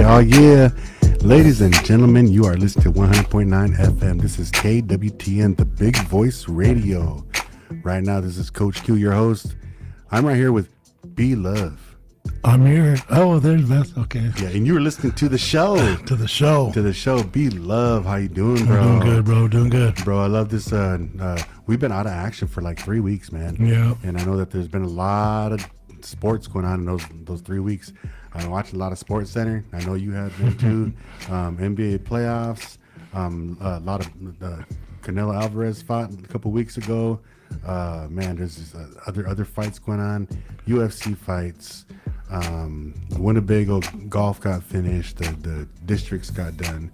Oh yeah. Ladies and gentlemen, you are listening to 100.9 FM. This is KWTN, the Big Voice Radio. Right now, this is Coach Q, your host. I'm right here with B-Luv. I'm here. Oh, there's Beth. Okay. Yeah, and you were listening to the show. To the show. B-Luv. How you doing, bro? I'm doing good, bro. Doing good. Bro, I love this. We've been out of action for like 3 weeks, man. Yeah. And I know that there's been a lot of sports going on in those 3 weeks. I watched a lot of Sports Center. I know you have been too. NBA playoffs. A lot of Canelo Alvarez fought a couple weeks ago. Man, there's just, other fights going on. UFC fights. Winnebago golf got finished. The districts got done.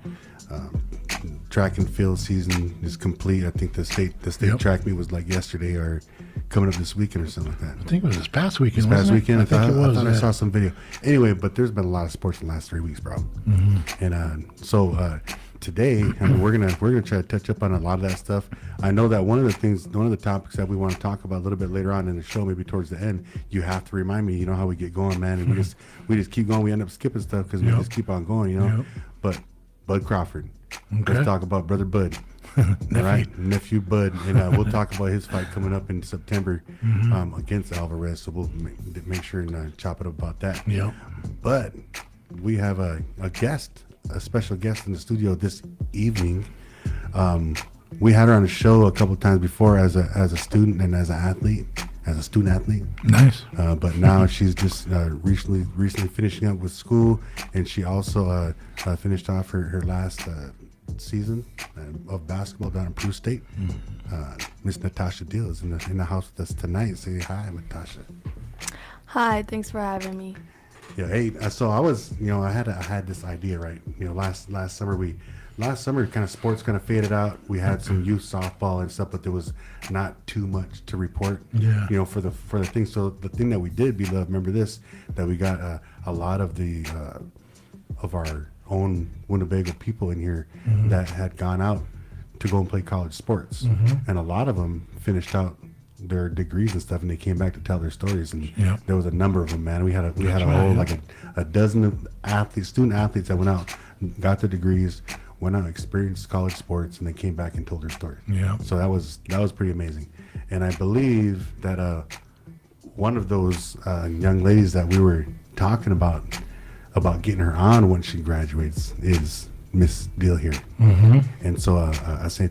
Track and field season is complete. I think the state track meet was like yesterday or coming up this weekend or something like that. I think it was this past weekend. I think it was. I Yeah. saw some video. Anyway, but there's been a lot of sports in the last 3 weeks, bro. Mm-hmm. And so today, we're gonna try to touch up on a lot of that stuff. I know that one of the topics that we want to talk about a little bit later on in the show, maybe towards the end, you have to remind me. You know how we get going, man, and we just keep going. We end up skipping stuff because we just keep on going, you know. Yep. But Bud Crawford. Okay. Let's talk about Brother Bud. Nephew Bud, and we'll talk about his fight coming up in September against Alvarez. So we'll make sure and chop it up about that. Yeah. But we have a special guest in the studio this evening. We had her on the show a couple times before as a student and as a student athlete. Nice. But now she's just recently finishing up with school, and she also finished off her last season of basketball down in Peru State. Miss Natasha Deal is in the house with us tonight. Say hi, Natasha. Hi, thanks for having me. Yeah, hey. So I was, I had this idea, right? Last summer, kind of sports kind of faded out. We had some youth softball and stuff, but there was not too much to report. Yeah. For the thing. So the thing that we did, B-Luv, remember this, that we got a lot of the of our own Winnebago people in here that had gone out to go and play college sports, and a lot of them finished out their degrees and stuff, and they came back to tell their stories. And there was a number of them, man. We had a whole like a dozen of student athletes that went out, got their degrees, went out, experienced college sports, and they came back and told their story. Yeah. So that was pretty amazing. And I believe that one of those young ladies that we were talking about getting her on when she graduates is Miss Deal here. And so I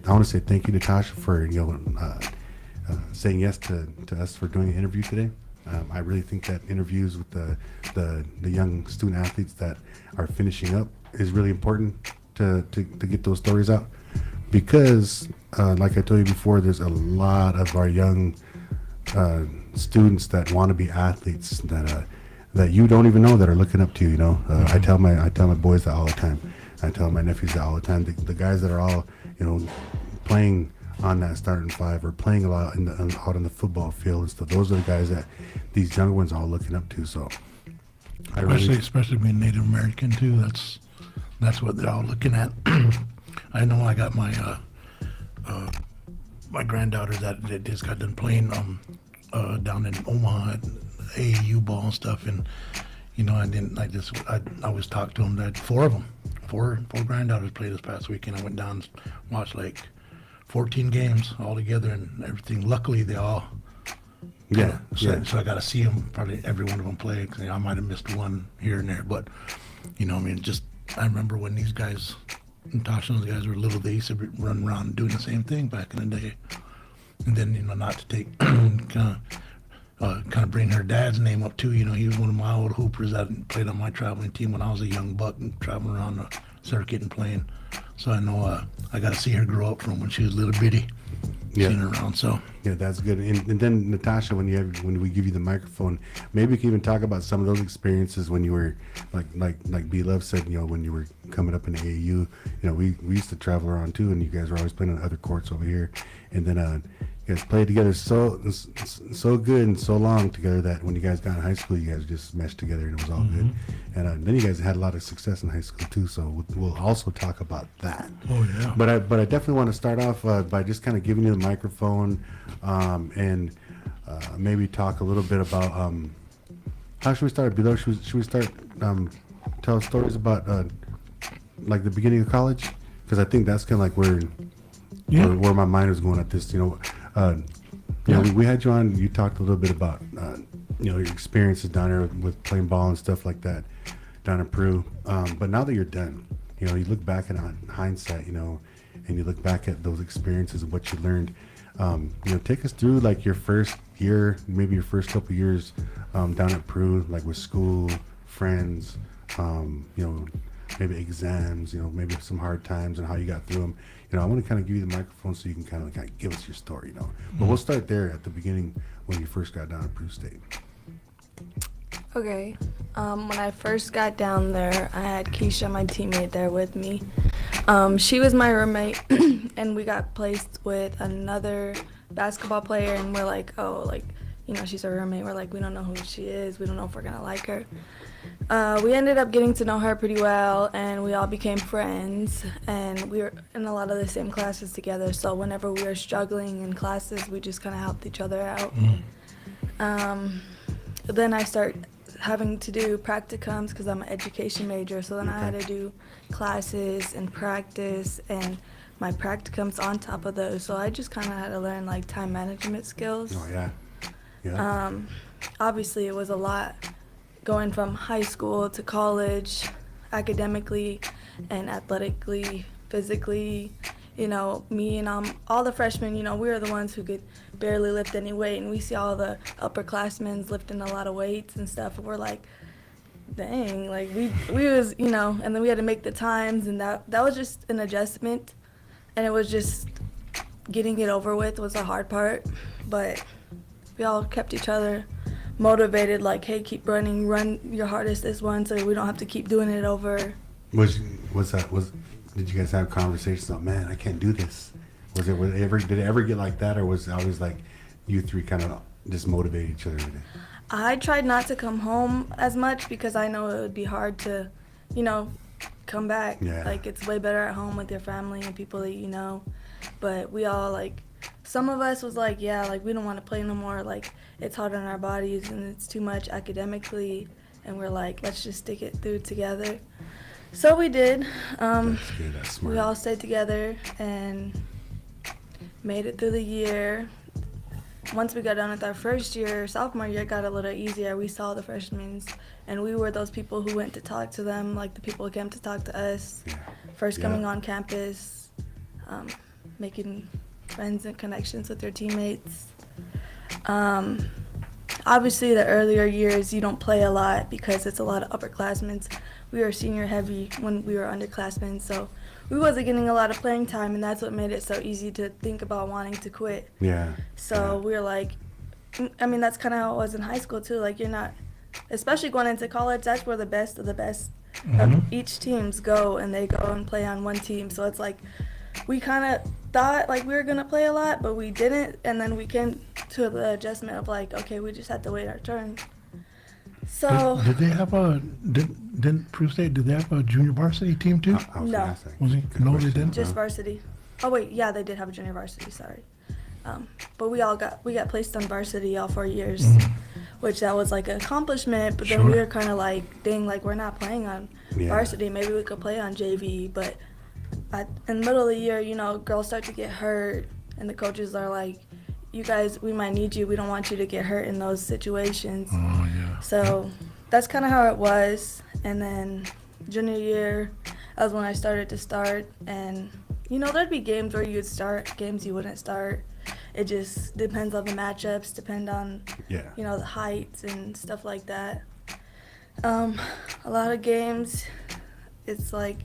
want to say thank you, Natasha, for saying yes to us for doing an interview today. I really think that interviews with the young student athletes that are finishing up is really important to get those stories out, because like I told you before, there's a lot of our young students that want to be athletes that you don't even know that are looking up to you. I tell my boys that all the time. I tell my nephews that all the time. The guys that are all playing on that starting five or playing a lot out in the football field and stuff, those are the guys that these young ones are all looking up to. So especially being Native American too, that's what they're all looking at. I know I got my my granddaughter that just got done playing down in Omaha at AAU ball and stuff, and I always talked to them that four granddaughters played this past weekend. I went down and watched like 14 games all together and everything. Luckily, they all Yeah, So, yeah. so I got to see them, probably every one of them play. 'Cause, I might have missed one here and there, but just I remember when these guys, Natasha and those guys were little, they used to run around doing the same thing back in the day. And then not to take kind of bring her dad's name up too. He was one of my old hoopers that played on my traveling team when I was a young buck and traveling around the circuit and playing. So I know I got to see her grow up from when she was little bitty, seeing her around. So Yeah, that's good. And then Natasha, when we give you the microphone, maybe you can even talk about some of those experiences when you were like B-Luv said, when you were coming up in the AAU. We used to travel around too, and you guys were always playing on other courts over here. And then you guys played together so good and so long together that when you guys got in high school, you guys just meshed together and it was all good. And then you guys had a lot of success in high school too. So we'll also talk about that. Oh yeah. But I definitely want to start off by just kind of giving you the microphone, and maybe talk a little bit about how should we start? Below, should we start tell stories about like the beginning of college? Because I think that's kind of like where my mind was going at this. We had you on. You talked a little bit about your experiences down there with playing ball and stuff like that down in Peru. But now that you're done, you look back in hindsight, and you look back at those experiences and what you learned. Take us through like your first year, maybe your first couple years down at Peru, like with school, friends, maybe exams, maybe some hard times and how you got through them. I want to kind of give you the microphone so you can kind of give us your story, But we'll start there at the beginning when you first got down at Peru State. Okay. When I first got down there, I had Keisha, my teammate, there with me. She was my roommate, and we got placed with another basketball player, and we're like, she's our roommate. We're like, we don't know who she is. We don't know if we're going to like her. We ended up getting to know her pretty well, and we all became friends, and we were in a lot of the same classes together. So whenever we were struggling in classes, we just kind of helped each other out. Then I started having to do practicums because I'm an education major. So then I had to do classes and practice and my practicums on top of those. So I just kind of had to learn like time management skills. Oh yeah, yeah. Obviously, it was a lot going from high school to college, academically and athletically, physically. Me and all the freshmen, we were the ones who could barely lift any weight, and we see all the upperclassmen lifting a lot of weights and stuff, and we're like, dang, like we was, and then we had to make the times, and that was just an adjustment, and it was just getting it over with was the hard part, but we all kept each other motivated, like, hey, keep running, run your hardest this one so we don't have to keep doing it over. Did you guys have conversations about, man, I can't do this? Did it ever get like that, or was it always like you three kind of just motivate each other with it? I tried not to come home as much because I know it would be hard to, come back. Yeah. Like, it's way better at home with your family and people that you know. But we all, like, some of us was like, yeah, like, we don't want to play no more. Like, it's hard on our bodies and it's too much academically. And we're like, let's just stick it through together. So we did. That's good. That's smart. We all stayed together and made it through the year. Once we got done with our first year, sophomore year, it got a little easier. We saw the freshmen, and we were those people who went to talk to them, like the people who came to talk to us. Yeah. First coming on campus, making friends and connections with your teammates. Obviously, the earlier years, you don't play a lot because it's a lot of upperclassmen. We were senior heavy when we were underclassmen, so we wasn't getting a lot of playing time, and that's what made it so easy to think about wanting to quit. Yeah. So we were like, that's kind of how it was in high school too. Like, you're not, especially going into college, that's where the best of the best of each teams go, and they go and play on one team. So it's like, we kind of thought like we were going to play a lot, but we didn't. And then we came to the adjustment of like, okay, we just had to wait our turn. So Did they have didn't Peru State, did they have a junior varsity team too? I was No. gonna ask that. Was he? Good No, they question. didn't? just varsity. Oh wait, yeah, they did have a junior varsity, sorry. But we got placed on varsity all 4 years, which that was like an accomplishment, but then we Sure. were kind of like, dang, like we're not playing on Yeah. varsity, maybe we could play on JV, but in the middle of the year, girls start to get hurt, and the coaches are like, you guys, we might need you. We don't want you to get hurt in those situations. Oh, yeah. So that's kind of how it was. And then junior year, that was when I started to start. And, you know, there'd be games where you would start, games you wouldn't start. It just depends on the matchups, depend on, Yeah. you know, the heights and stuff like that. A lot of games, it's like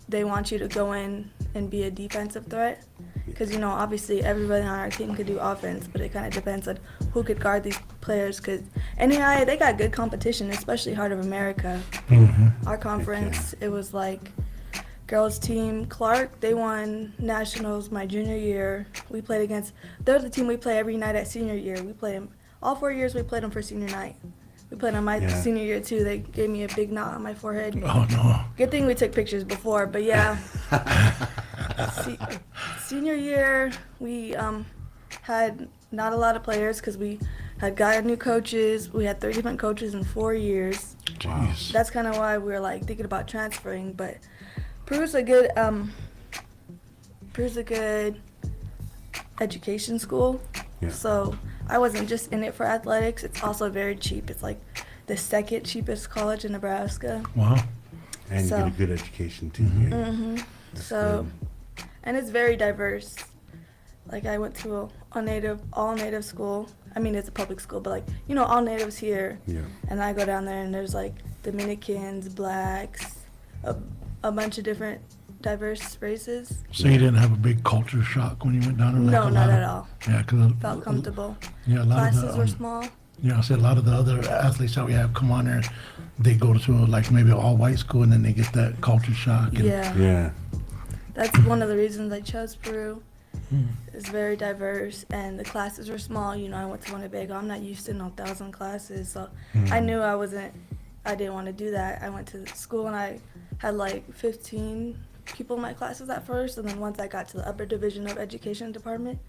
they want you to go in and be a defensive threat. Because, you know, obviously everybody on our team could do offense, but it kind of depends on who could guard these players. Because NAIA, they got good competition, especially Heart of America. Our conference, it was like girls team, Clark, they won nationals my junior year. We played against, they're the team we play every night at senior year. We played them, all 4 years we played them for senior night. We played on my senior year too. They gave me a big knot on my forehead. Oh, no. Good thing we took pictures before, but yeah. Senior year, we had not a lot of players because we had got new coaches. We had 3 different coaches in 4 years. Jeez. That's kind of why we were like thinking about transferring. But Peru's a good education school. Yeah. So I wasn't just in it for athletics. It's also very cheap. It's like the second cheapest college in Nebraska. Wow. And So- you get a good education too. Yeah. That's So, good. and it's very diverse. Like I went to all native school. I mean, it's a public school, but like, you know, all natives here. Yeah. And I go down there and there's like Dominicans, blacks, a bunch of different diverse races. So you didn't have a big culture shock when you went down there? No, not at all. Yeah, because Felt comfortable. Yeah, a lot Classes of the, were small. Yeah, I said a lot of the other athletes that we have come on there, they go to like maybe an all-white school and then they get that culture shock. And, Yeah. Yeah. That's one of the reasons I chose Peru. It's very diverse and the classes were small. You know, I went to Winnebago. I'm not used to 1,000 classes, so I knew I didn't want to do that. I went to school and I had like 15 people in my classes at first, and then once I got to the upper division of education department,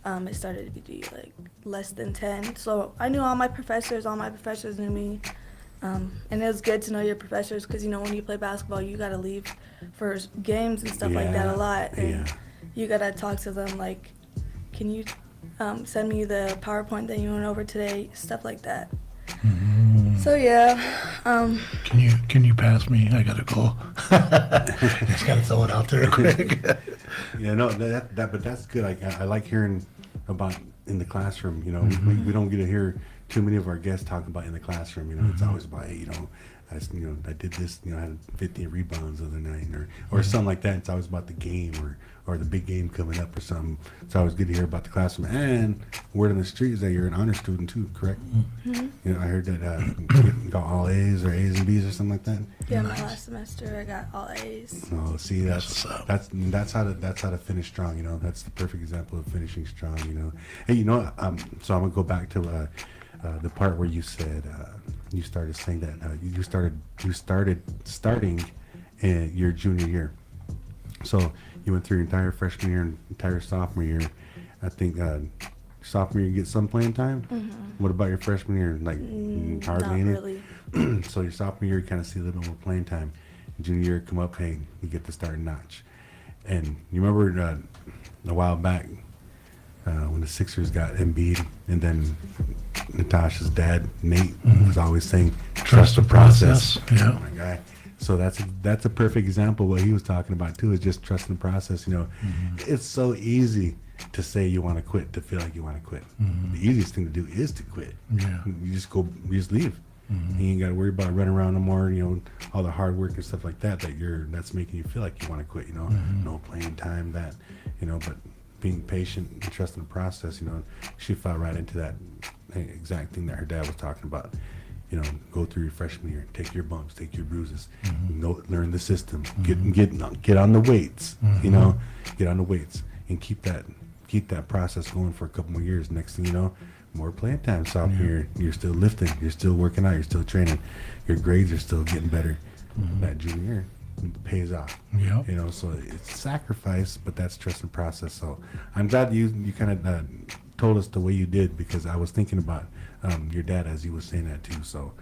it started to be like less than 10. So I knew all my professors knew me. And it was good to know your professors because, you know, when you play basketball, you got to leave for games and stuff like that a lot. And you got to talk to them like, can you send me the PowerPoint that you went over today? Stuff like that. So, yeah. Can you pass me? I gotta go. Just gotta throw it out there quick. Yeah, no, but that's good. I like hearing about in the classroom. You know, we don't get to hear too many of our guests talking about in the classroom. You know, it's always about, hey, you know, I did this. You know, I had 15 rebounds the other night, or something like that. It's always about the game or the big game coming up or something. It's always good to hear about the classroom. And word on the street is that you're an honor student too, correct? You know, I heard that you got all A's or A's and B's or something like that. Yeah, my last semester I got all A's. Oh, see, that's how to finish strong. You know, that's the perfect example of finishing strong. You know, hey, you know, so I'm gonna go back to the part where you said you started saying that you started starting in your junior year. So you went through your entire freshman year and entire sophomore year. I think sophomore year you get some playing time. What about your freshman year? Like hardly Not any. really. So your sophomore year, you kind of see a little bit more playing time. Junior year, come up, hey, you get to start notch. And you remember a while back when the Sixers got Embiid, and then Natasha's dad, Nate, was always saying, trust the process. Yeah. Oh, my guy. So that's a perfect example of what he was talking about too, is just trusting the process. You know, it's so easy to say you want to quit, to feel like you want to quit. The easiest thing to do is to quit. Yeah. You just leave. You ain't got to worry about running around no more, you know, all the hard work and stuff like that that's making you feel like you want to quit, you know. No playing time, that, you know, but being patient and trusting the process, you know. She fell right into that exact thing that her dad was talking about. You know, go through your freshman year, take your bumps, take your bruises, learn the system, get on the weights, you know, get on the weights, and keep that process going for a couple more years. Next thing you know, more playing time. Sophomore year, you're still lifting, you're still working out, you're still training, your grades are still getting better. That junior year, it pays off. Yeah. You know, so it's sacrifice, but that's trust and process. So I'm glad you kind of told us the way you did, because I was thinking about your dad as you was saying that too. So,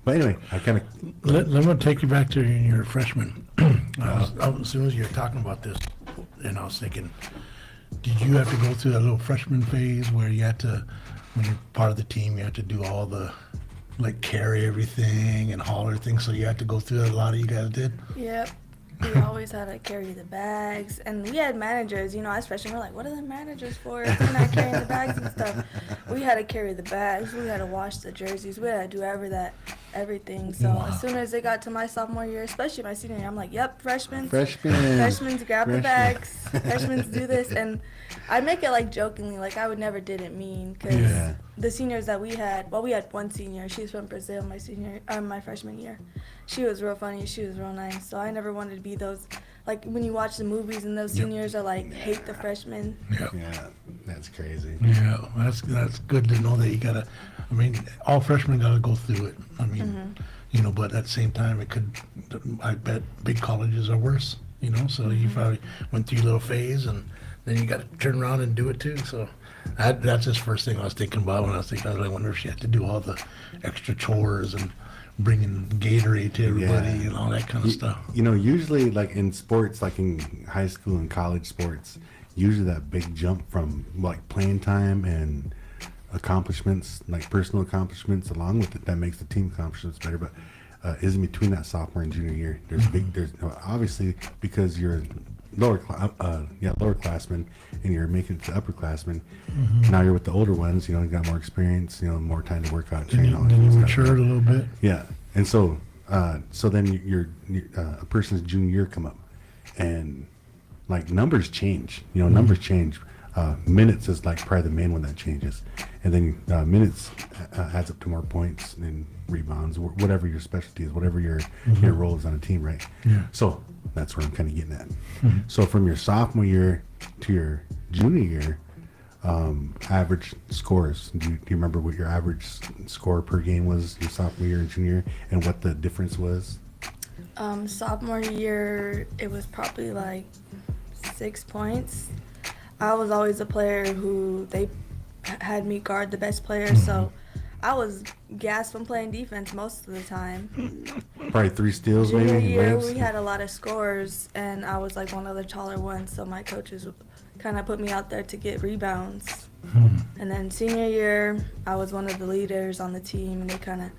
but anyway, I kind of Let me take you back to your freshman. As soon as you were talking about this, and I was thinking, Did you have to go through that little freshman phase where you had to, when you're part of the team, you had to do all the, like, carry everything and haul everything, so you had to go through that, a lot of you guys did? Yep. We always had to carry the bags, and we had managers. You know, as freshmen, we're like, "What are the managers for? If they're not carrying the bags and stuff." We had to carry the bags. We had to wash the jerseys. We had to do everything. So Wow. as soon as it got to my sophomore year, especially my senior year, I'm like, "Yep, freshmen, Freshman. freshmen, grab the Freshman. bags. Freshmen do this." And I make it like jokingly, like I would never did it mean, because Yeah. the seniors that we had, well, we had one senior. She's from Brazil. My freshman year. She was real funny. She was real nice. So I never wanted to be those, like when you watch the movies and those Yep. seniors are like hate the freshmen. Yeah. Yeah, that's crazy. Yeah, that's good to know that you gotta, I mean, all freshmen gotta go through it. I mean, you know, but at the same time, it could, I bet big colleges are worse, you know, so you probably went through your little phase and then you gotta turn around and do it too, so. That's just first thing I was thinking about when I was thinking, I wonder if she had to do all the extra chores and bringing Gatorade to everybody Yeah. and all that kind of stuff. You know, usually like in sports, like in high school and college sports, usually that big jump from like playing time and accomplishments, like personal accomplishments along with it, that makes the team accomplishments better. But is in between that sophomore and junior year. There's obviously because you're lowerclassmen and you're making it to upperclassmen. Now you're with the older ones, you know, you got more experience, you know, more time to work out, train, all that Then you stuff. matured a little bit. Yeah, and so then you're a person's junior year come up, and like numbers change. You know, numbers change. Minutes is like probably the main one that changes, and then minutes adds up to more points and rebounds, whatever your specialty is, whatever your role is on a team, right? Yeah. So that's where I'm kind of getting at. So from your sophomore year to your junior year, average scores. Do you remember what your average score per game was your sophomore year and junior year, and what the difference was? Sophomore year, it was probably like 6 points. I was always a player who they had me guard the best player, so I was gassed from playing defense most of the time. Probably 3 steals, maybe. Junior and year, layups? we had a lot of scores, and I was like one of the taller ones, so my coaches kind of put me out there to get rebounds. And then senior year, I was one of the leaders on the team, and they kind of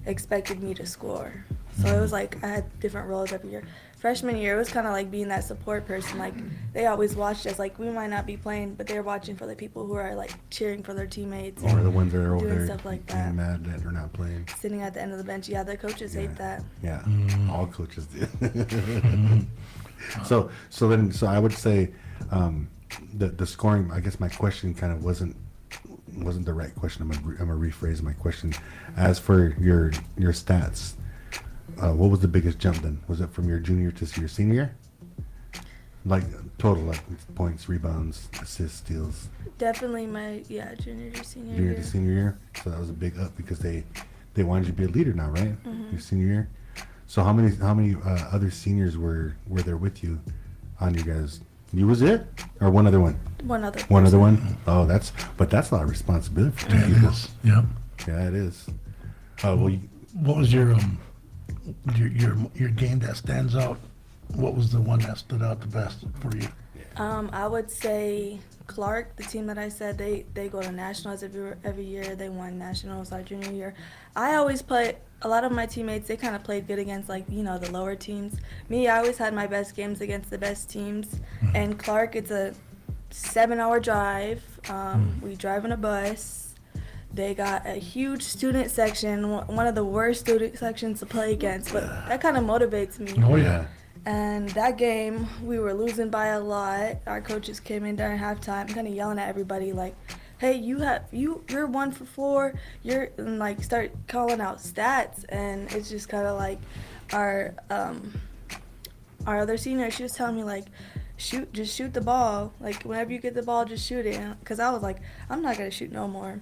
expected me to score. So it was like I had different roles every year. Freshman year, it was kind of like being that support person. Like they always watched us. Like we might not be playing, but they're watching for the people who are like cheering for their teammates. Or the ones that are over doing there stuff like being that. mad that they're not playing. Sitting at the end of the bench. Yeah, their coaches hate that. Yeah, all coaches do. So I would say the scoring. I guess my question kind of wasn't the right question. I'm gonna rephrase my question. As for your stats, what was the biggest jump then? Was it from your junior to your senior year? Like total, like points, rebounds, assists, steals. Definitely my junior to senior Junior year. to senior year. So that was a big up because they wanted you to be a leader now, right? Your senior year. So how many other seniors were there with you on your guys? You was it, or one other one? One other. One other person. one. Oh, that's a lot of responsibility for two Yeah, it people. is. Yeah. Yeah, it is. Well, What was your game that stands out? What was the one that stood out the best for you? I would say Clark, the team that I said, they go to nationals every year. They won nationals our junior year. I always play. A lot of my teammates, they kind of played good against, like, you know, the lower teams. Me, I always had my best games against the best teams. And Clark, it's a 7-hour drive. We drive in a bus. They got a huge student section, one of the worst student sections to play against, but that kind of motivates me. Oh yeah. And that game, we were losing by a lot. Our coaches came in during halftime, kind of yelling at everybody, like, "Hey, you're 1 for 4. And like start calling out stats." And it's just kind of like our other senior. She was telling me like, just shoot the ball. Like whenever you get the ball, just shoot it. Cause I was like, I'm not gonna shoot no more.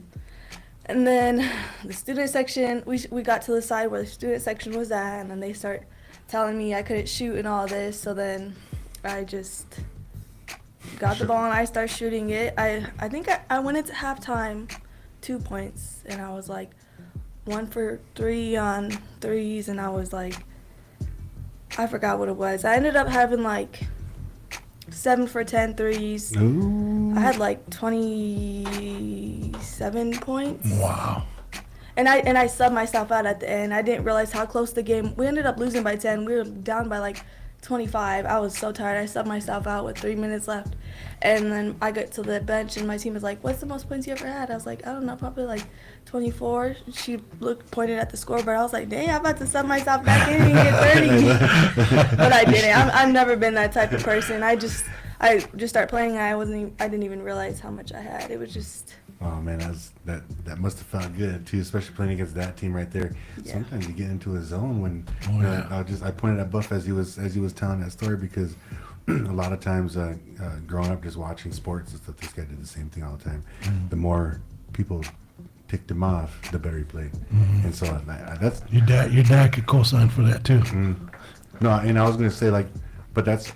And then the student section, we got to the side where the student section was at, and then they start telling me I couldn't shoot and all this. So then I just got the ball and I started shooting it. I think I went into halftime 2 points, and I was like 1 for 3 on threes, and I was like, I forgot what it was. I ended up having like 7 for 10 threes. Ooh. I had like 27 points. Wow. And I subbed myself out at the end. I didn't realize how close the game. We ended up losing by 10. We were down by like 25. I was so tired. I subbed myself out with 3 minutes left. And then I got to the bench and my team was like, "What's the most points you ever had?" I was like, "I don't know, probably like 24." She pointed at the scoreboard. I was like, "Dang, I'm about to sub myself back in and get 30." But I didn't. I've never been that type of person. I just started playing. I didn't even realize how much I had. It was just. Oh man, that must have felt good too, especially playing against that team right there. Yeah. Sometimes you get into a zone when yeah. I pointed at Buff as he was telling that story, because a lot of times growing up just watching sports and stuff, this guy did the same thing all the time. The more people ticked him off, the better he played. And so that's Your dad could co-sign for that too. no, and I was gonna say but that's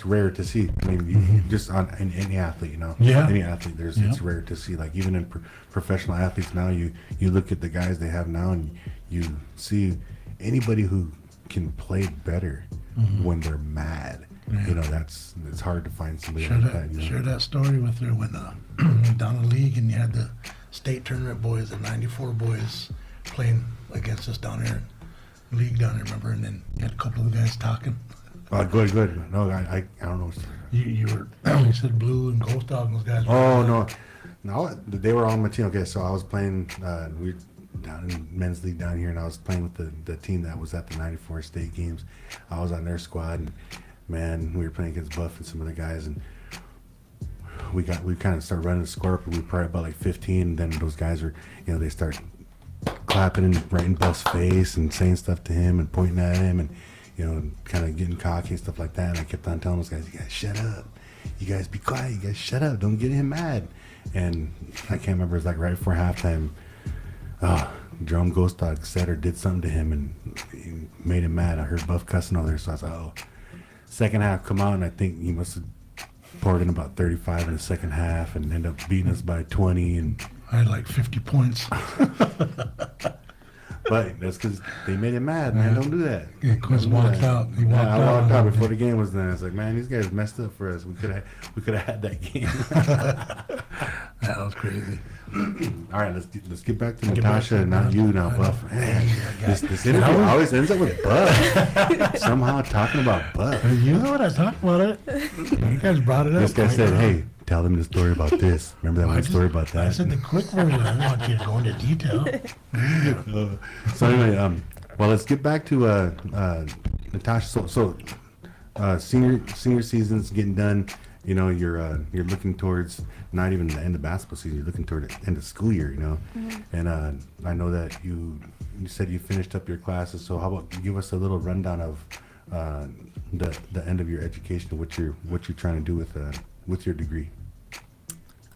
rare to see. I mean, you just on any athlete, Yeah. any athlete, it's rare to see. Like even in professional athletes now, you look at the guys they have now, and you see anybody who can play better when they're mad. Yeah. It's hard to find somebody Share like that, that. share that story with her when down the league and you had the state tournament boys, the 94 boys playing against us down there in league down there, remember? And then you had a couple of the guys talking. Good. No, I don't know. You were you said Blue and Ghost Dog and those guys. Oh no, they were on my team. Okay, so I was playing. We were down in men's league down here, and I was playing with the team that was at the '94 state games. I was on their squad, and man, we were playing against Buff and some of the guys, and we kind of started running the score up, and we were probably about like 15. And then those guys were, they start clapping and right in Buff's face and saying stuff to him and pointing at him and kind of getting cocky and stuff like that. And I kept on telling those guys, "You guys shut up. You guys be quiet. You guys shut up. Don't get him mad." And I can't remember. It was like right before halftime. Jerome Ghost Dog said or did something to him and he made him mad. I heard Buff cussing over there, so I was like, "Oh." Second half come out, and I think he must have poured in about 35 in the second half and ended up beating us by 20. And I had like 50 points. but that's because they made him mad, man. Don't do that. Yeah, Quinn walked out. He walked I out. walked out before the game was done. I was like, "Man, these guys messed up for us. We could have had that game." That was crazy. All right, let's get back to Natasha and not you now, Buff. Man, this interview always ends up with Buff. Somehow talking about Buff. You know what I talked about it. You guys brought it up. This guy said, "Hey, tell them the story about this." Remember that one story about that? I said the quick version. I don't want you to go into detail. So anyway, well, let's get back to Natasha. So senior season's getting done. You're looking towards not even the end of basketball season. You're looking toward the end of school year. And I know that you said you finished up your classes. So how about you give us a little rundown of the end of your education, what you're trying to do with your degree.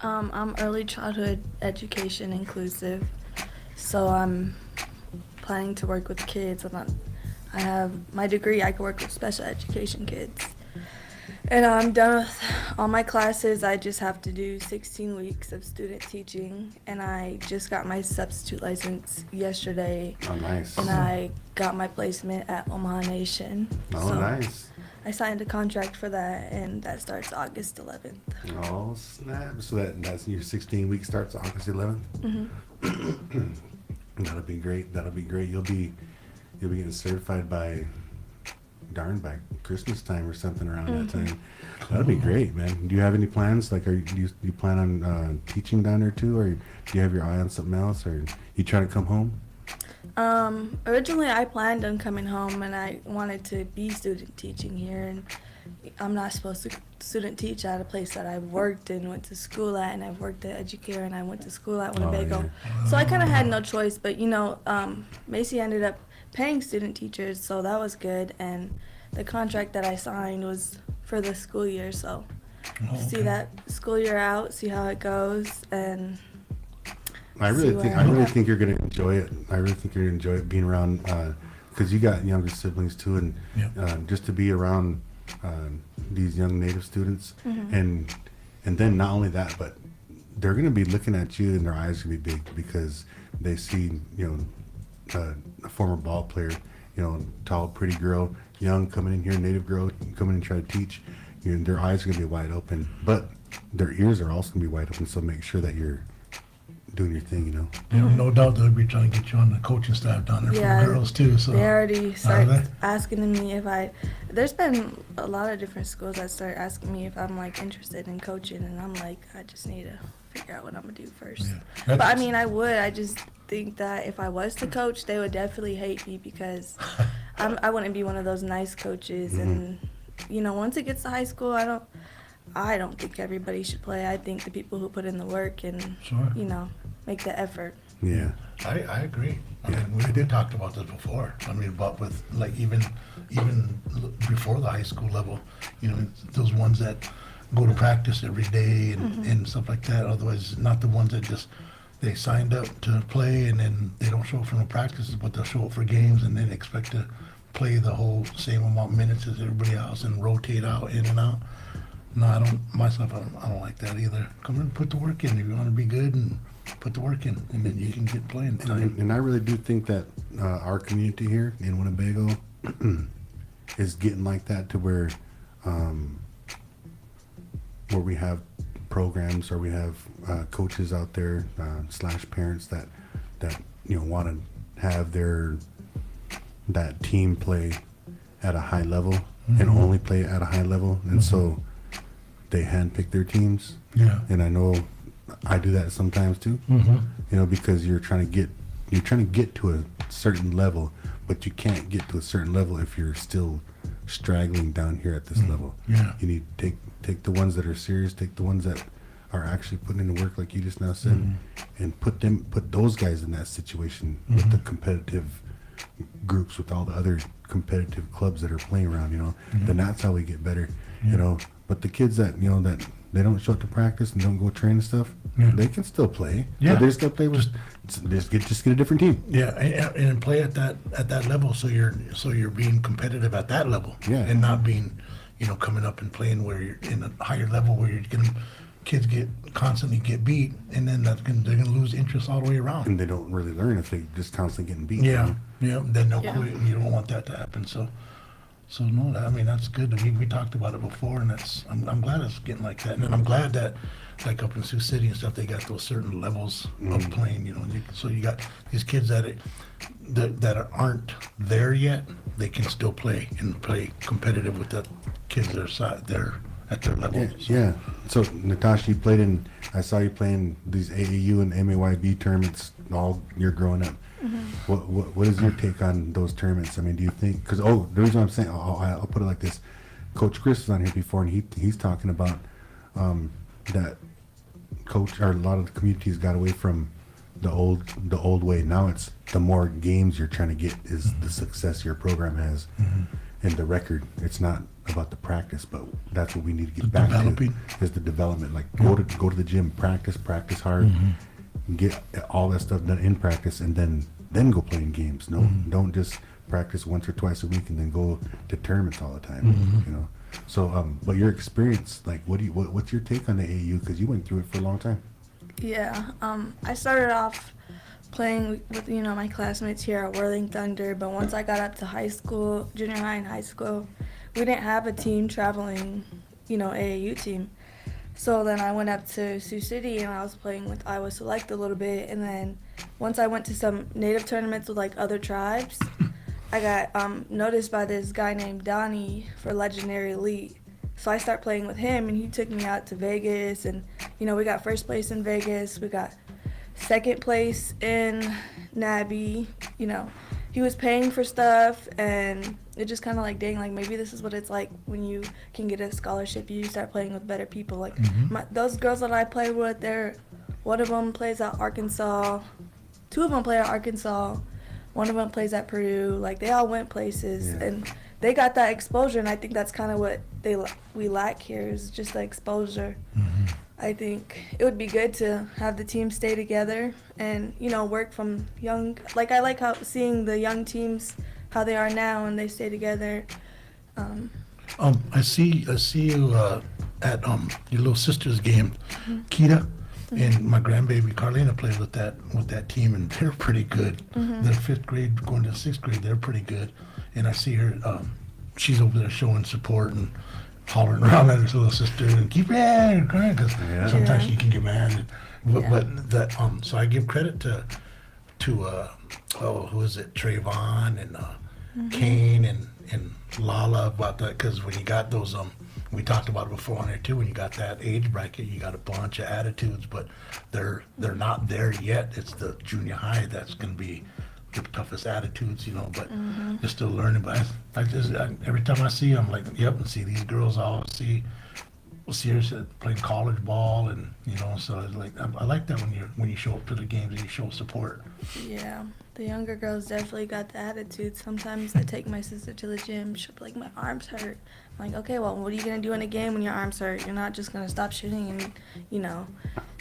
I'm early childhood education inclusive, so I'm planning to work with kids. I have my degree. I can work with special education kids, and I'm done with all my classes. I just have to do 16 weeks of student teaching, and I just got my substitute license yesterday. Oh, nice. And I got my placement at Omaha Nation. Oh, So nice. I signed a contract for that, and that starts August 11th. Oh, snap. So that's your 16-week starts August 11th? Mm-hmm. That'll be great. You'll be getting certified by Christmas time or something around that time. That'll be great, man. Do you have any plans? Like, do you plan on teaching down there too, or do you have your eye on something else, or you trying to come home? Originally I planned on coming home, and I wanted to be student teaching here, and I'm not supposed to student teach at a place that I've worked and went to school at, and I've worked at Educare, and I went to school at Winnebago. So I kind of had no choice, but Macy ended up paying student teachers, so that was good, and the contract that I signed was for the school year, so see that school year out, see how it goes, and I really think you're gonna enjoy it. I really think you're gonna enjoy it being around, because you got younger siblings too, and just to be around these young Native students, and then not only that, but they're gonna be looking at you, and their eyes are gonna be big because they see a former ball player, tall, pretty girl, young, coming in here, Native girl, coming and try to teach. Their eyes are gonna be wide open. But their ears are also gonna be wide open. So make sure that you're doing your thing, you know. You know, no doubt they'll be trying to get you on the coaching staff down there Yeah, for the girls too. So They already start they? asking me if I. There's been a lot of different schools that start asking me if I'm like interested in coaching, and I'm like, I just need to figure out what I'm gonna do first. Yeah. But I mean, I would. I just think that if I was to coach, they would definitely hate me because I wouldn't be one of those nice coaches. And you know, once it gets to high school, I don't think everybody should play. I think the people who put in the work and Sure. you know make the effort. Yeah. I agree. I mean, we did talked about this before. I mean, but with like even before the high school level, you know, those ones that go to practice every day and stuff like that. Otherwise, not the ones that just they signed up to play and then they don't show up for no practices, but they'll show up for games and then expect to play the whole same amount of minutes as everybody else and rotate out in and out. No, I don't like that either. Come in, put the work in. If you want to be good, and put the work in, and then you can get playing time. And I really do think that our community here in Winnebago is getting like that to where we have programs or we have coaches out there / parents that you know want to have that team play at a high level and only play at a high level, and so they handpick their teams. Yeah. And I know I do that sometimes too. Mm-hmm. You know, because you're trying to get to a certain level, but you can't get to a certain level if you're still straggling down here at this level. Yeah. You need to take the ones that are serious, take the ones that are actually putting in the work, like you just now said, and put those guys in that situation with the competitive groups, with all the other competitive clubs that are playing around. You know, then that's how we get better. You know, but the kids that you know that they don't show up to practice and don't go train and stuff, they can still play. Yeah. But they just got to play with just get a different team. Yeah, and play at that level, so you're being competitive at that level, and not being, you know, coming up and playing where you're in a higher level where you're gonna kids constantly get beat, and then they're gonna lose interest all the way around. And they don't really learn if they just constantly getting beat. Yeah, then they'll Yeah. quit, and you don't want that to happen. So no, I mean that's good. We talked about it before, and I'm glad it's getting like that, and I'm glad that like up in Sioux City and stuff, they got those certain levels of playing. You know, so you got these kids that aren't there yet, they can still play and play competitive with the kids that are at their level. Yeah. So Natasha, I saw you playing these AAU and MAYB tournaments all year growing up. What is your take on those tournaments? I mean, do you think? Because the reason I'm saying, I'll put it like this: Coach Chris was on here before, and he's talking about that coach or a lot of the communities got away from the old way. Now it's the more games you're trying to get is the success your program has, and the record. It's not about the practice, but that's what we need to get back to is the development. Like go to the gym, practice hard. Get all that stuff done in practice, and then go play in games. No, don't just practice once or twice a week and then go to tournaments all the time. You know. So, but your experience, like, what's your take on the AAU? Because you went through it for a long time. Yeah, I started off playing with my classmates here at Whirling Thunder, but once I got up to high school, junior high and high school, we didn't have a team traveling, AAU team. So then I went up to Sioux City and I was playing with Iowa Select a little bit, and then once I went to some native tournaments with like other tribes, I got noticed by this guy named Donnie for Legendary Elite. So I started playing with him, and he took me out to Vegas, and we got first place in Vegas, we got second place in NABI. He was paying for stuff, and it just kind of like, dang, like maybe this is what it's like when you can get a scholarship. You start playing with better people. Like those girls that I play with, one of them plays at Arkansas, two of them play at Arkansas, one of them plays at Purdue. Like they all went places, and they got that exposure, and I think that's kind of what we lack here is just the exposure. I think it would be good to have the team stay together and, work from young. Like, I like seeing the young teams, how they are now, and they stay together. I see you at your little sister's game, Kita, and my grandbaby Carlina plays with that team, and they're pretty good. They're fifth grade going to sixth grade. They're pretty good, and I see her. She's over there showing support and hollering around at his little sister and keep crying, because Yeah. sometimes Yeah. she can get mad. But, Yeah. but that so I give credit to who is it, Trayvon and Kane and Lala about that, because when you got those we talked about it before on there too. When you got that age bracket, you got a bunch of attitudes, but they're not there yet. It's the junior high that's going to be the toughest attitudes, But they're still learning. But every time I see them, I'm like, yep, and see these girls. I'll see her playing college ball, and so it's like I like that when you show up to the games and you show support. Yeah, the younger girls definitely got the attitude. Sometimes I take my sister to the gym. She'll be like, my arms hurt. I'm like, okay, well, what are you going to do in a game when your arms hurt? You're not just going to stop shooting and.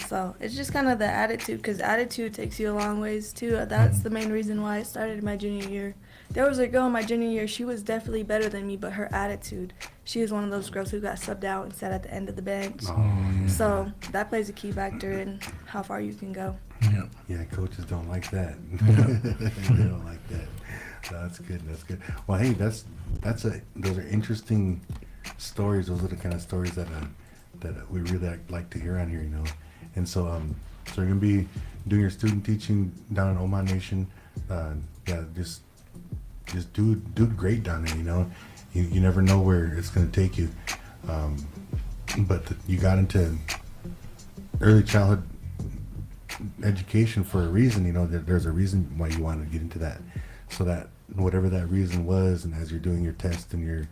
So it's just kind of the attitude, because attitude takes you a long ways, too. That's the main reason why I started my junior year. There was a girl in my junior year, she was definitely better than me, but her attitude, she was one of those girls who got subbed out and sat at the end of the bench. So that plays a key factor in how far you can go. Yeah. Yeah, coaches don't like that. Yeah. They don't like that. That's good. That's good. Well, hey, those are interesting stories. Those are the kind of stories that we really like to hear on here, And so, so you're gonna be doing your student teaching down in Omaha Nation. Yeah, just do great down there. You never know where it's gonna take you. But you got into early childhood education for a reason. There's a reason why you wanted to get into that, so that whatever that reason was, and as you're doing your test and your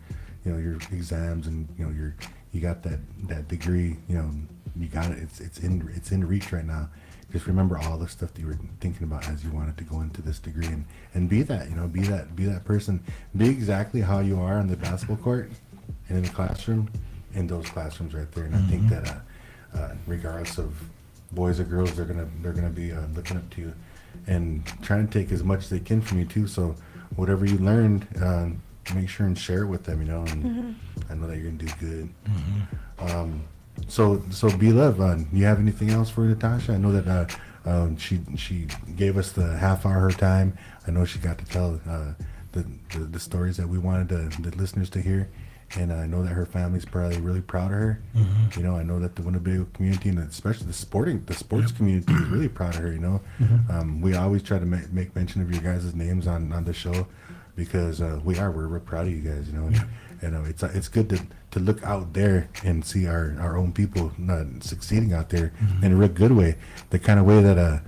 exams, and you got that degree, you got it. It's in reach right now. Just remember all the stuff that you were thinking about as you wanted to go into this degree, and be that, be that person, be exactly how you are on the basketball court and in the classroom, in those classrooms right there. And I think that regardless of boys or girls, they're gonna be looking up to you and trying to take as much as they can from you too. So whatever you learned, make sure and share it with them, and I know that you're gonna do good. So B-Luv, you have anything else for Natasha? I know that she gave us the half hour of her time. I know she got to tell the stories that we wanted the listeners to hear. And I know that her family's probably really proud of her. I know that the Winnebago community, and especially the sports community, is really proud of her. We always try to make mention of your guys' names on the show, because we're proud of you guys. And it's good to look out there and see our own people succeeding out there in a real good way, the kind of way that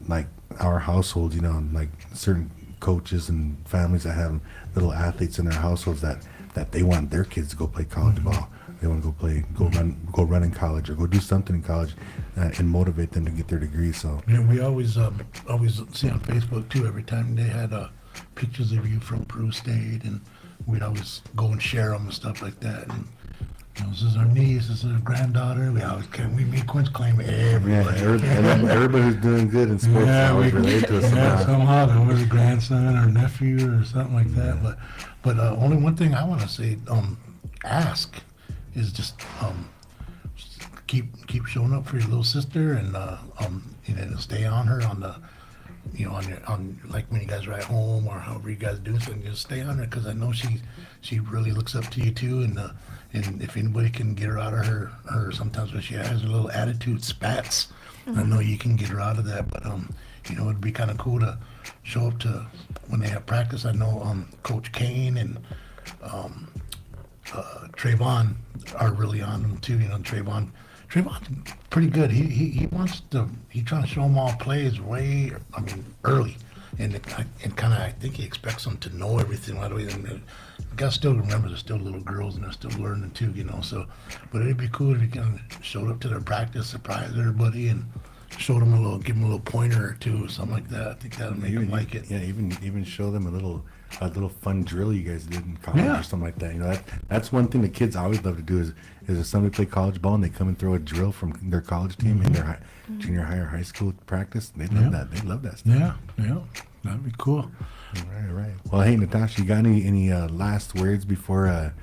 like our households, like certain coaches and families that have little athletes in their households that they want their kids to go play college ball. They want to go run in college, or go do something in college, and motivate them to get their degree. So we always see on Facebook too. Every time they had pictures of you from Peru State, and we'd always go and share them and stuff like that. And this is our niece, this is our granddaughter. We make Quince claim everybody. Everybody who's doing good in sports always relate to us somehow. There was a grandson or nephew or something like that. But only one thing I want to say, ask, is just keep showing up for your little sister, and stay on her on the, on like when you guys are at home or however you guys do something, just stay on her, because I know she really looks up to you too, and if anybody can get her out of her sometimes when she has a little attitude spats, I know you can get her out of that. But it'd be kind of cool to show up to when they have practice. I know Coach Kane and Trayvon are really on them too. Trayvon's pretty good. He's trying to show them all plays early, and kind of I think he expects them to know everything right away. And you gotta still remember they're still little girls and they're still learning too. So, but it'd be cool if you kind of showed up to their practice, surprised everybody, and showed them give them a little pointer or two or something like that. I think that'll make them like it. Yeah, even show them a little fun drill you guys did in college or something like that. That's one thing the kids always love to do is if somebody play college ball and they come and throw a drill from their college team in their junior high or high school practice. They love that. They love that stuff. Yeah, that'd be cool. Right. Well, hey, Natasha, you got any last words before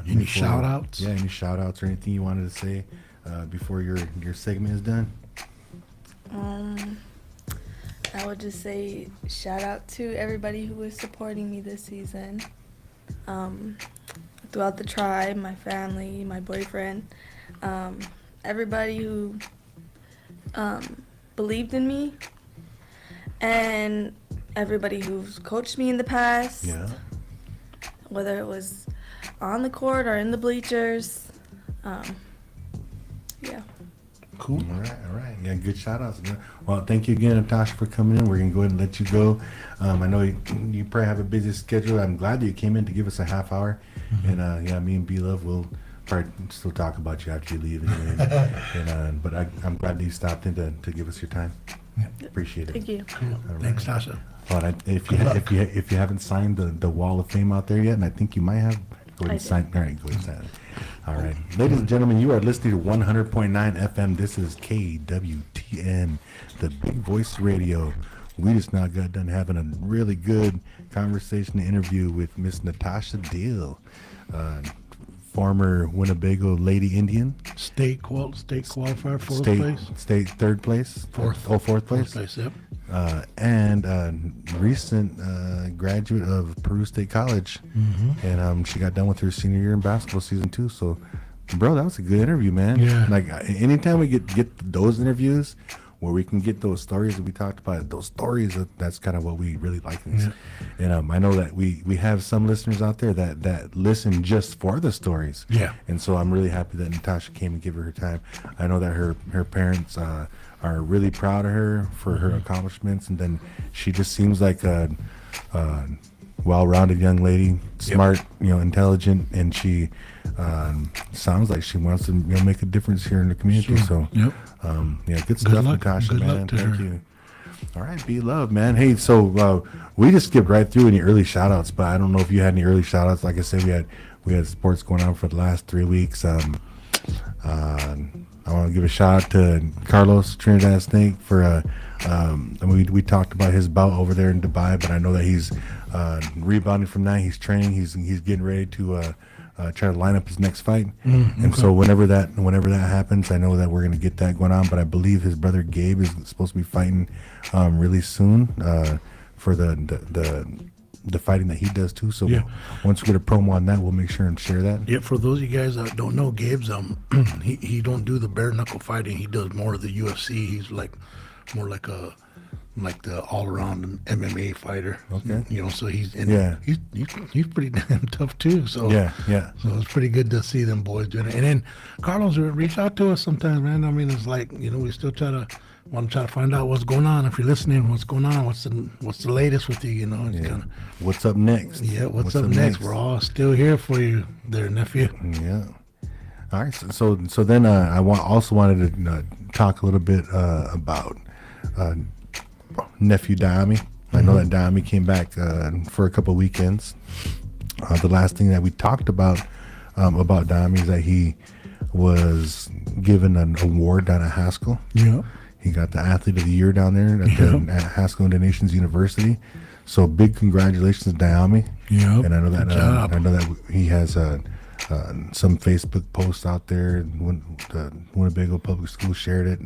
any shout outs? Yeah, any shout outs or anything you wanted to say before your segment is done? I would just say shout out to everybody who is supporting me this season. throughout the tribe, my family, my boyfriend, everybody who believed in me, and everybody who's coached me in the past. Yeah. Whether it was on the court or in the bleachers. Yeah. Cool. All right. Yeah, good shout outs. Well, thank you again, Natasha, for coming in. We're going to go ahead and let you go. I know you probably have a busy schedule. I'm glad that you came in to give us a half hour. Mm-hmm. And yeah, me and B-Luv will probably still talk about you after you leave. But I'm glad that you stopped in to give us your time. Appreciate it. Thank you. Cool. right. Thanks, Tasha. Well, if you haven't signed the Wall of Fame out there yet, and I think you might have, go ahead and sign. All right, go ahead and sign it. All right, ladies and gentlemen, you are listening to 100.9 FM. This is KWTN, the Big Voice Radio. We just now got done having a really good conversation, interview with Miss Natasha Deal, former Winnebago Lady Indian. State qualifier, fourth place. State third place. Fourth. Fourth place. Yep. And recent graduate of Peru State College, and she got done with her senior year in basketball season 2. So, bro, that was a good interview, man. Yeah. Like anytime we get those interviews where we can get those stories that we talked about, those stories, that's kind of what we really like. Yeah. And I know that we have some listeners out there that listen just for the stories. Yeah. And so I'm really happy that Natasha came and gave her time. I know that her parents are really proud of her for her accomplishments, and then she just seems like a well-rounded young lady, smart, intelligent, and she sounds like she wants to make a difference here in the community. Sure. So Yep. Yeah, good stuff, luck. Natasha, Good man. luck to Thank her. you. All right, B-Luv, man. Hey, so we just skipped right through any early shout-outs, but I don't know if you had any early shout-outs. Like I said, we had sports going on for the last 3 weeks. I want to give a shout out to Carlos Trinidad Snake for we talked about his bout over there in Dubai, but I know that he's rebounding from that. He's training. He's getting ready to try to line up his next fight. And so whenever that happens, I know that we're going to get that going on. But I believe his brother Gabe is supposed to be fighting really soon for the fighting that he does too. So once we get a promo on that, we'll make sure and share that. Yeah, for those of you guys that don't know, Gabe's he don't do the bare knuckle fighting. He does more of the UFC. He's more like the all around MMA fighter. Okay. So he's pretty damn tough too. So Yeah. So it's pretty good to see them boys doing it. And then Carlos will reach out to us sometimes, man. I mean, it's like, we still want to try to find out what's going on. If you're listening, what's going on? What's the latest with you? It's kind of, What's up next? yeah. What's up next? We're all still here for you, there, nephew. Yeah. All right. So then I also wanted to talk a little bit about nephew Dami. I know that Dami came back for a couple weekends. The last thing that we talked about Dami is that he was given an award down at Haskell. Yeah. He got the Athlete of the Year down there at Haskell Nations University. So big congratulations, Dami. Yeah. And I know that Good job. he has some Facebook posts out there. When the Winnebago Public School shared it,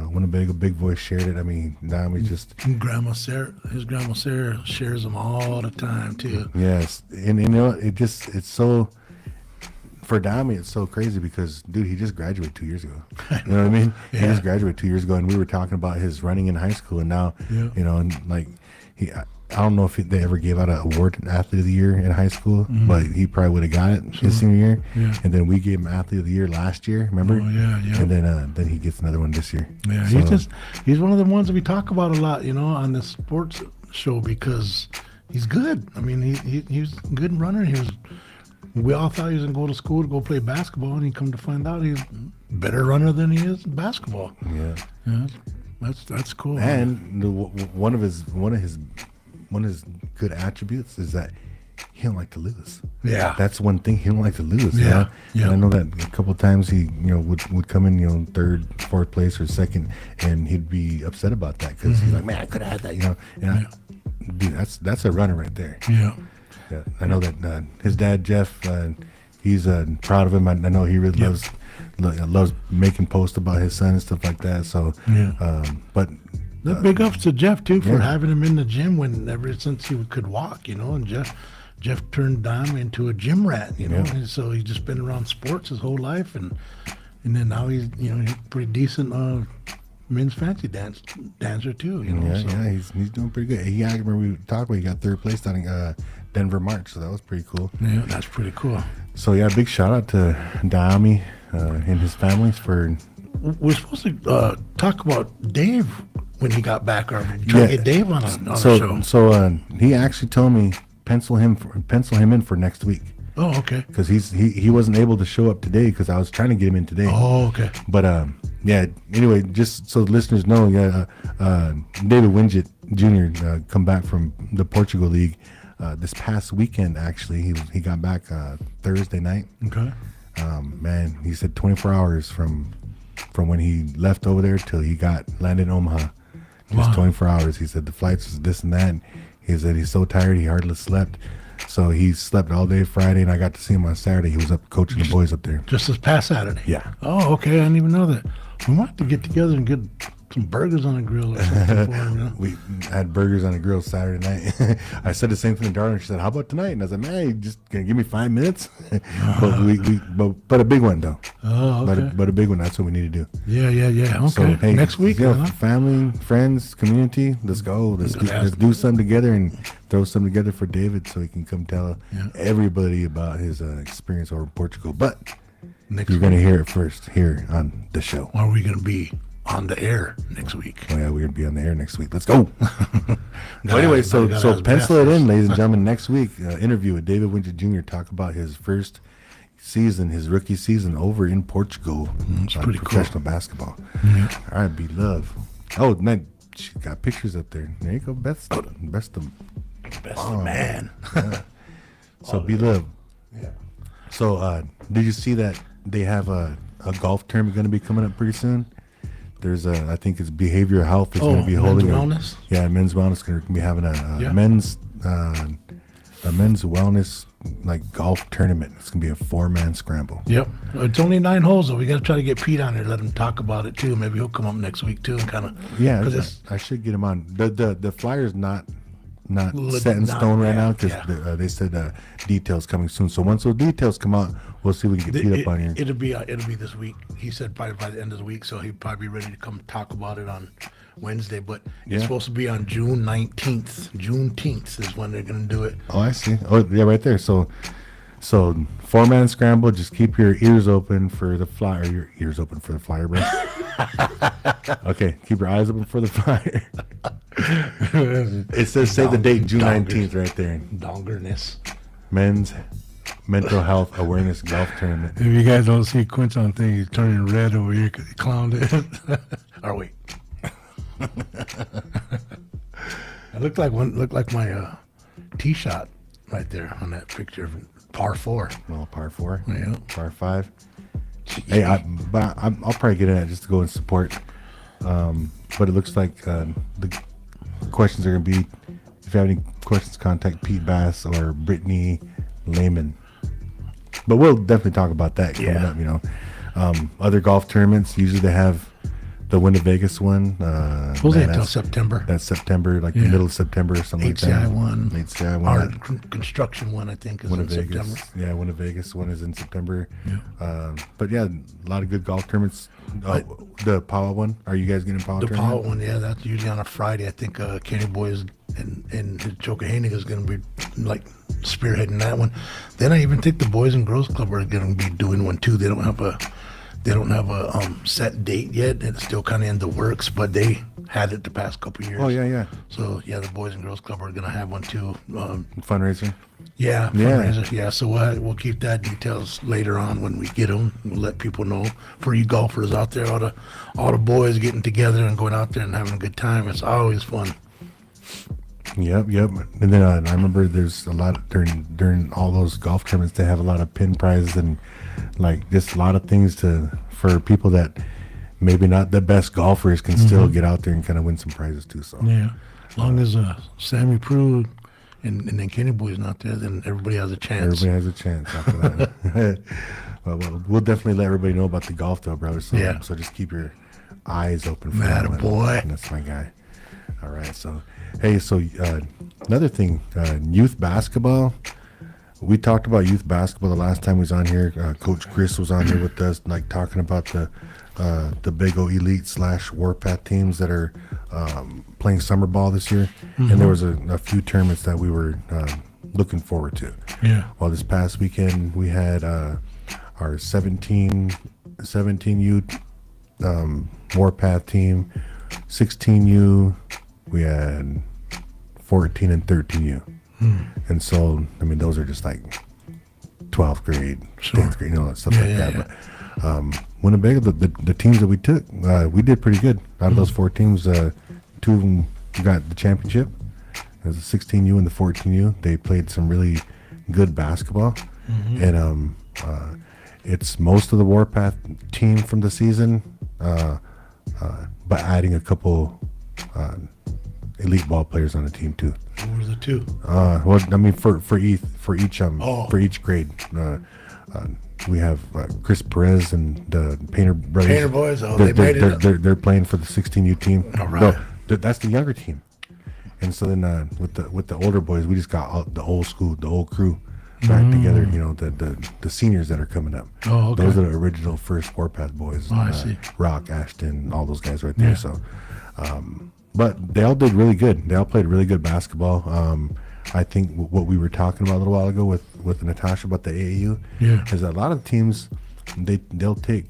Winnebago Big Voice shared it. I mean, Dami just His grandma Sarah shares them all the time too. yes, and it's so. For Dami, it's so crazy because, dude, he just graduated 2 years ago. You know what I mean? He just graduated 2 years ago, and we were talking about his running in high school, and now, and like I don't know if they ever gave out an award, Athlete of the Year in high school, but he probably would have got it his senior year. Yeah. And then we gave him Athlete of the Year last year, remember? Oh, yeah. And then he gets another one this year. Yeah, So, he's one of the ones that we talk about a lot, on the sports show because he's good. I mean, he's a good runner. We all thought he was gonna go to school to go play basketball, and he come to find out he's a better runner than he is in basketball. yeah. That's cool. And one of his good attributes is that he don't like to lose. Yeah. That's one thing, he don't like to lose. Yeah. And I know that a couple of times he would come in third, fourth place or second, and he'd be upset about that because he's like, man, I could have had that. Dude, that's a runner right there. Yeah. Yeah, I know that his dad Jeff, he's proud of him. I know he really loves making posts about his son and stuff like that. So, but Big ups to Jeff too for yeah. having him in the gym ever since he could walk, and Jeff Jeff turned Dom into a gym rat, you know. Yeah. And so he's just been around sports his whole life, and then now he's he's a pretty decent men's fancy dancer too, you know. Yeah, so. yeah, he's doing pretty good. I remember we talked about he got third place down in Denver March, so that was pretty cool. Yeah, that's pretty cool. So yeah, big shout out to Dami and his families for. We're supposed to talk about Dave when he got back, or try to get Dave on a show. So he actually told me pencil him in for next week. Oh, okay. Because he wasn't able to show up today because I was trying to get him in today. Oh, okay. But yeah. Anyway, just so the listeners know, David Winget Jr. Come back from the Portugal League this past weekend. Actually, he got back Thursday night. Okay. Man, he said 24 hours from when he left over there till he landed in Omaha. Just 24 hours. He said the flights was this and that. He said he's so tired he hardly slept. So he slept all day Friday, and I got to see him on Saturday. He was up coaching the boys up there. Just this past Saturday. Yeah. Oh, okay. I didn't even know that. We might have to get together and get some burgers on the grill or something for him, you know? We had burgers on the grill Saturday night. I said the same thing to Darla. She said, "How about tonight?" And I said, "Man, you just gonna give me 5 minutes?" but a big one though. Oh, okay. But a big one. That's what we need to do. Yeah. Okay. So, hey, Next week, huh? family, friends, community. Let's go. Let's do something together and throw something together for David so he can come tell everybody about his experience over in Portugal. But you're gonna hear it first here on the show. Are we gonna be on the air next week? Oh yeah, we're gonna be on the air next week. Let's go. But anyway, so pencil it in, ladies and gentlemen. Next week, interview with David Winter Jr. Talk about his first season, his rookie season over in Portugal. It's on pretty professional basketball. Yeah. All right, B-Luv. Oh, man, she got pictures up there. There you go, best of man. Yeah. So B-Luv. Yeah. So did you see that they have a golf tournament going to be coming up pretty soon? There's I think it's behavioral health is going to be holding men's wellness. Yeah, men's wellness going to be having a men's wellness like golf tournament. It's going to be a 4-man scramble. Yep. It's only 9 holes though. We got to try to get Pete on there, let him talk about it too. Maybe he'll come up next week too and kind of. Yeah, I should get him on. The flyer's not set in stone right now because they said details coming soon. So once those details come out, we'll see if we can get Pete up on here. It'll be this week. He said probably by the end of the week, so he'd probably be ready to come talk about it on Wednesday. But it's supposed to be on June 19th. Juneteenth is when they're going to do it. Oh, I see. Oh, yeah, right there. So 4-man scramble. Just keep your ears open for the flyer. Your ears open for the flyer, bro. Okay, keep your eyes open for the flyer. It says save the date June 19th right there. Dongerness. Men's mental health awareness golf tournament. If you guys don't see Quince on thing, he's turning red over here because he clowned it. Or wait. It looked like my tee shot right there on that picture of par 4. Well, par 4. Yeah. Par 5. Hey, I'll probably get in that just to go and support. But it looks like the questions are going to be, if you have any questions, contact Pete Bass or Brittany Lehman. But we'll definitely talk about that coming up, you know. Other golf tournaments, usually they have the Winnebago one. Supposedly until September. That's September, like the middle of September or something like that. 8CI1. Our construction one, I think, is in September. Yeah, Winnebago one is in September. Yeah. But yeah, a lot of good golf tournaments. The Powell one, are you guys getting Powell The tournament? Powell one, yeah, that's usually on a Friday. I think Kenny Boys and Chokahanig is going to be like spearheading that one. Then I even think the Boys and Girls Club are going to be doing one too. They don't have a set date yet. It's still kind of in the works, but they had it the past couple of years. Oh yeah. So yeah, the Boys and Girls Club are going to have one too. Fundraiser. Yeah, fundraiser. Yeah, so we'll keep that details later on when we get them. We'll let people know. For you golfers out there, all the boys getting together and going out there and having a good time. It's always fun. Yep. And then I remember there's a lot during all those golf tournaments. They have a lot of pin prizes and like just a lot of things for people that maybe not the best golfers can still get out there and kind of win some prizes too. So yeah, as long as Sammy Prude and then Kenny Boy's not there, then everybody has a chance. Everybody has a chance after that. well, we'll definitely let everybody know about the golf though, brother. So, so just keep your eyes open for that one. Boy. That's my guy. All right. So, hey, another thing, youth basketball. we talked about youth basketball the last time we was on here. Coach Chris was on here with us, like talking about the Big O Elite / Warpath teams that are playing summer ball this year, and there was a few tournaments that we were looking forward to. Yeah. Well, this past weekend we had our 17U Warpath team, 16U. We had 14 and 13U. And so, I mean, those are just like 12th grade, 10th grade, stuff like that. Yeah. But Winnebago, the teams that we took, we did pretty good. Out of those 4 teams, 2 of them got the championship. It was the 16U and the 14U. They played some really good basketball. And it's most of the Warpath team from the season, but adding a couple elite ball players on the team too. Who were the 2? Well, I mean, for each grade, we have Chris Perez and the Painter brothers. Painter boys. Oh, they made it up. They're playing for the 16U team. All right. No, that's the younger team. And so then with the older boys, we just got the old school, the old crew back together. The seniors that are coming up. Oh, okay. Those are the original first Warpath boys. Oh, I see. Rock, Ashton, all those guys right there. Yeah. So. But they all did really good. They all played really good basketball. I think what we were talking about a little while ago with Natasha about the AAU is that a lot of teams they'll take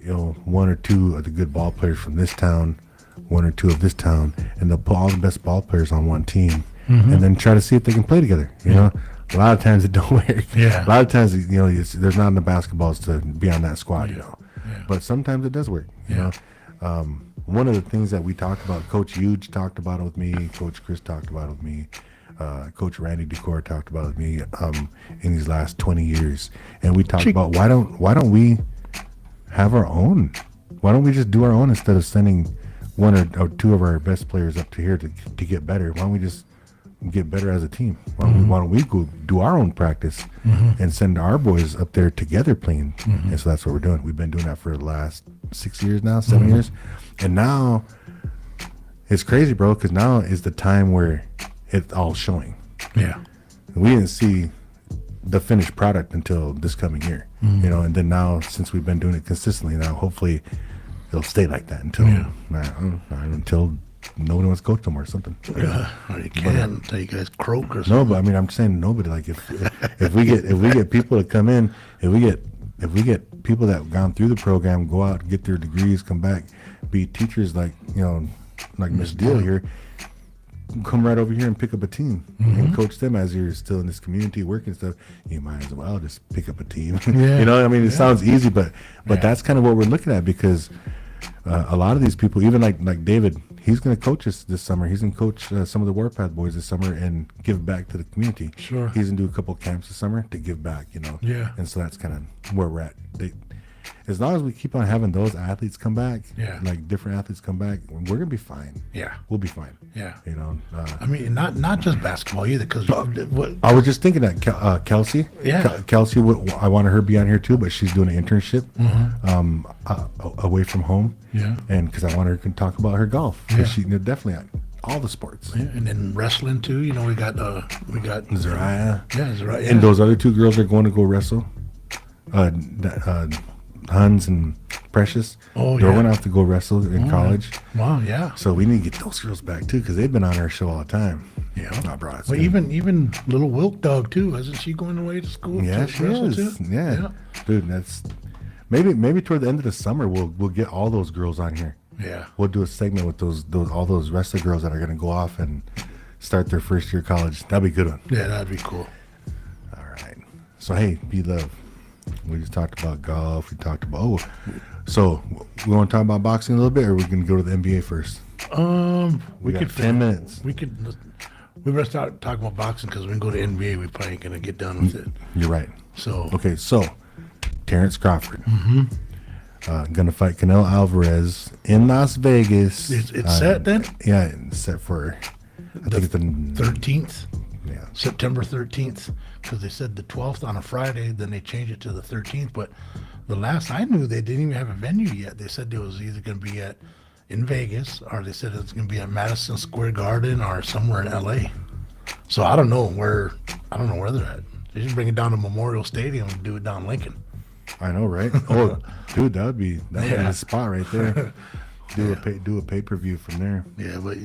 1 or 2 of the good ball players from this town, 1 or 2 of this town, and they'll put all the best ball players on one team, and then try to see if they can play together. You know, a lot of times it don't work. Yeah. A lot of times there's not enough basketballs to be on that squad. But sometimes it does work. You know. One of the things that we talked about, Coach Huge talked about it with me, Coach Chris talked about it with me, Coach Randy Decor talked about it with me in these last 20 years, and we talked about why don't we have our own? Why don't we just do our own instead of sending 1 or 2 of our best players up to here to get better? Why don't we just get better as a team? Why don't we go do our own practice and send our boys up there together playing? And so that's what we're doing. We've been doing that for the last 6 years now, 7 years. And now it's crazy, bro, because now is the time where it's all showing. Yeah. We didn't see the finished product until this coming year, and then now since we've been doing it consistently, now hopefully it'll stay like that until until nobody wants to coach no more or something. Or you can until you guys croak or something. No, but I mean, I'm saying nobody. Like if we get people to come in, if we get people that have gone through the program, go out, get their degrees, come back, be teachers like Miss Deal here, come right over here and pick up a team and coach them as you're still in this community working stuff. You might as well just pick up a team. It sounds easy, but that's kind of what we're looking at, because a lot of these people, even like David, he's going to coach us this summer. He's going to coach some of the Warpath boys this summer and give back to the community. Sure. He's going to do a couple camps this summer to give back, Yeah. And so that's kind of where we're at. As long as we keep on having those athletes come back, like different athletes come back, we're going to be fine. Yeah. We'll be fine. Yeah. I I mean, not just basketball either, because I was just thinking that Kelsey. Yeah. Kelsey, I wanted her to be on here too, but she's doing an internship away from home. Yeah. And because I want her to talk about her golf. Yeah. She definitely on all the sports. Yeah, and then wrestling too. We got Zariah. Yeah, Zariah. And those other 2 girls are going to go wrestle. Huns and Precious. Oh, They're yeah. going to have to go wrestle in college. Wow, yeah. So we need to get those girls back too, because they've been on our show all the time. Yeah. Oh, bro, it's Well, good. even little Wilk Dog too. Isn't she going away to school? Yeah, to she wrestle is. too? Yeah. Dude, that's maybe toward the end of the summer we'll get all those girls on here. Yeah. We'll do a segment with all those wrestler girls that are going to go off and start their first year of college. That'd be a good one. Yeah, that'd be cool. All right. So hey, B-Luv. We just talked about golf. We talked about so we want to talk about boxing a little bit, or we can go to the NBA first. We got could 10 minutes. We better start talking about boxing, because we can go to NBA. We probably ain't gonna get done with it. You're right. So Okay, so Terrence Crawford gonna fight Canelo Alvarez in Las Vegas. It's set then? Yeah, it's set for I think it's the 13th, yeah. September 13th, because they said the 12th on a Friday. Then they changed it to the 13th. But the last I knew, they didn't even have a venue yet. They said it was either going to be in Vegas, or they said it's going to be at Madison Square Garden or somewhere in LA. So I don't know where they're at. They should bring it down to Memorial Stadium and do it down Lincoln. I know, right? Oh, dude, that would be the spot right there. Do a pay-per-view from there. Yeah, but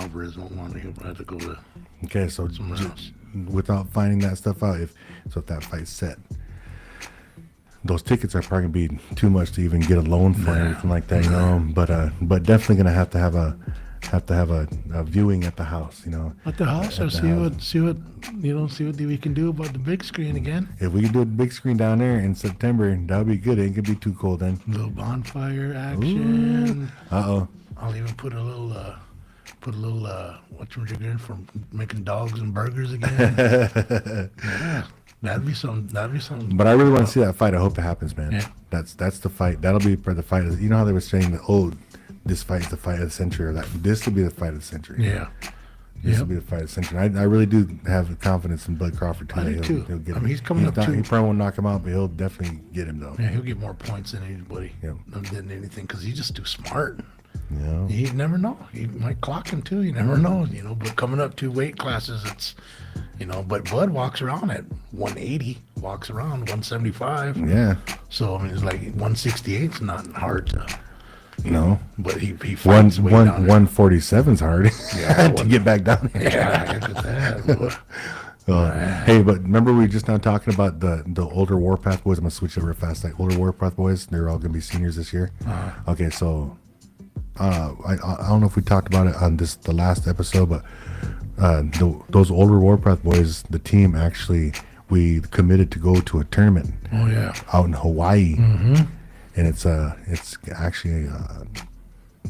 Alvarez won't want to. He'll have to go to Okay, so somewhere else. without finding that stuff out, if that fight's set, those tickets are probably gonna be too much to even get a loan for and everything like that, But definitely gonna have to have a viewing at the house, At the house, or see what we can do about the big screen again. If we can do a big screen down there in September, that would be good. It ain't gonna be too cold then. A little bonfire action. Uh-oh. I'll even put a little whatchamajigger for making dogs and burgers again. Yeah, that'd be something. But I really want to see that fight. I hope it happens, man. Yeah. That's the fight. That'll be for the fight. You know how they were saying that, this fight is the fight of the century, or that this will be the fight of the century. Yeah. This will be the fight of the century. I really do have confidence in Bud Crawford too. I do too. He'll get I mean, him. he's coming up too. He probably won't knock him out, but he'll definitely get him though. Yeah, he'll get more points than anybody. Yeah. Than anything, because he's just too smart. Yeah. You never know. He might clock him too. You never know. But coming up 2 weight classes, it's But Bud walks around at 180, walks around 175. Yeah. So I mean, it's like 168 is not hard to. No. But he finds way down there. 147's hard. Yeah, to get back down there. Yeah, look at that. Hey, but remember we just now talking about the older Warpath boys. I'm gonna switch it real fast. Like older Warpath boys, they're all gonna be seniors this year. Okay, so I don't know if we talked about it on the last episode, but those older Warpath boys, the team actually, we committed to go to a tournament. Oh yeah. Out in Hawaii, and it's actually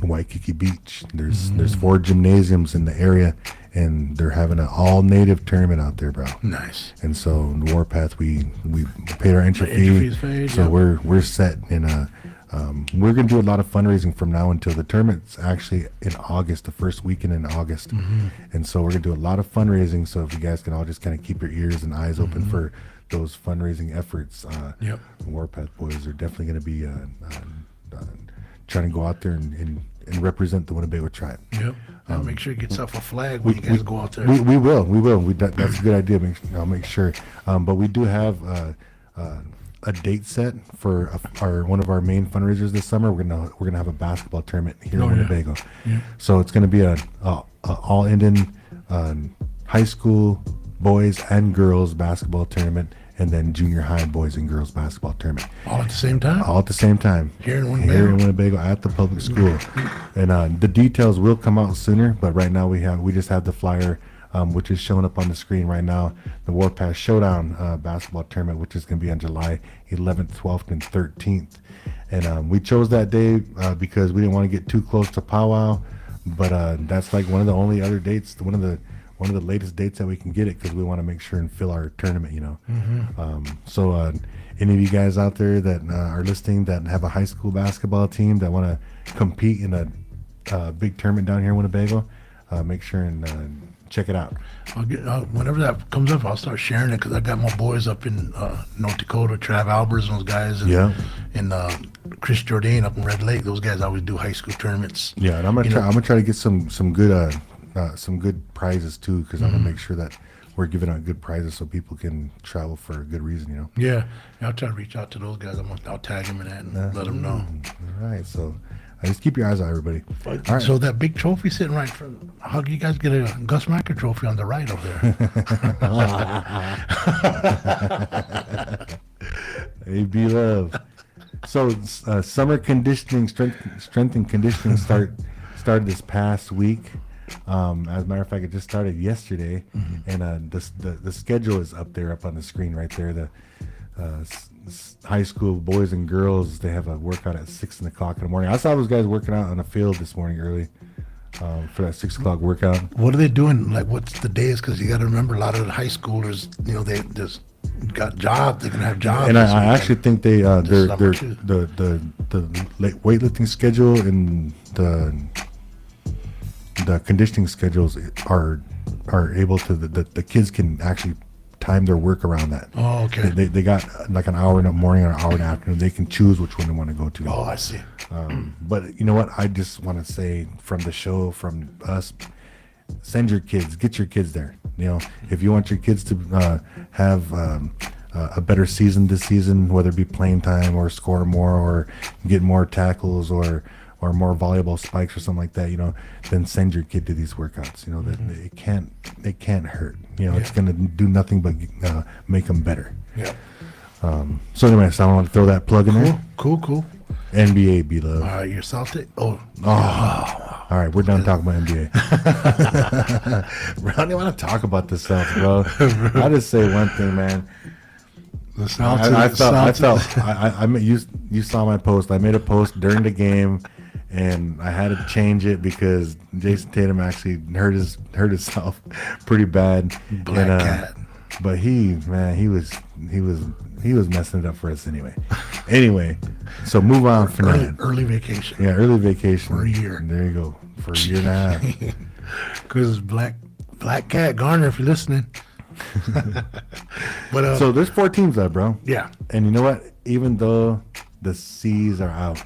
Waikiki Beach. There's 4 gymnasiums in the area, and they're having an all native tournament out there, bro. Nice. And so the Warpath, we paid our entry The entry fee, fee's paid, so yeah. we're set in we're gonna do a lot of fundraising from now until the tournament's actually in August, the first weekend in August, and so we're gonna do a lot of fundraising. So if you guys can all just kind of keep your ears and eyes open for those fundraising efforts, Yep. the Warpath boys are definitely gonna be trying to go out there and represent the Winnebago tribe. Yep. Make sure you get yourself a flag when you guys go out there. We will. That's a good idea. I'll make sure. But we do have a date set for one of our main fundraisers this summer. We're gonna have a basketball tournament here in Winnebago. Yeah. So it's gonna be a all Indian high school boys and girls basketball tournament, and then junior high boys and girls basketball tournament. All at the same time? All at the same time. Here in Winnebago? Here in Winnebago at the public school. And the details will come out sooner, but right now we just have the flyer, which is showing up on the screen right now. The Warpath Showdown basketball tournament, which is going to be on July 11th, 12th, and 13th. And we chose that day because we didn't want to get too close to powwow, but that's like one of the only other dates, one of the latest dates that we can get it, because we want to make sure and fill our tournament, So any of you guys out there that are listening that have a high school basketball team that want to compete in a big tournament down here in Winnebago, make sure and check it out. I'll get whenever that comes up, I'll start sharing it, because I got my boys up in North Dakota, Trav Albers and those guys, and Chris Jordan up in Red Lake. Those guys always do high school tournaments. Yeah, and I'm gonna try to get some good prizes too, because I'm gonna make sure that we're giving out good prizes so people can travel for a good reason, Yeah, I'll try to reach out to those guys. I'll tag them in that and let them know. All right, so just keep your eyes out, everybody. All right. So that big trophy sitting right in front, how do you guys get a Gus Macker trophy on the right over there? Hey, B-Luv. So summer conditioning, strength and conditioning started this past week. As a matter of fact, it just started yesterday, and the schedule is up on the screen right there. The high school boys and girls, they have a workout at 6 o'clock in the morning. I saw those guys working out on the field this morning early for that 6 o'clock workout. What are they doing? Like, what's the days? Because you got to remember, a lot of the high schoolers, they just got jobs. They can have jobs. And I actually think the weightlifting schedule and the conditioning schedules are able to the kids can actually time their work around that. Oh, okay. They got like an hour in the morning or an hour in the afternoon. They can choose which one they want to go to. Oh, I see. But you know what? I just want to say from the show, from us, send your kids, get your kids there. You know, if you want your kids to have a better season this season, whether it be playing time or score more or get more tackles or more volleyball spikes or something like that, you know, then send your kid to these workouts. You know, that it can't hurt. You know, it's going to do nothing but make them better. Yeah. So anyway, so I want to throw that plug in there. Cool. NBA, B-Luv. All right, you're salted. Oh. All right, we're done talking about NBA. Bro, I don't even want to talk about this stuff, bro. I'll just say one thing, man. You saw my post. I made a post during the game, and I had to change it because Jason Tatum actually hurt himself pretty bad. Black cat. But he was messing it up for us anyway. Anyway, so move on for now. Early vacation. Yeah, early vacation For a year. There you go. For a year and a half. Because Black Cat Garner, if you're listening. But So there's 4 teams left, bro. yeah. And you know what? Even though the C's are out,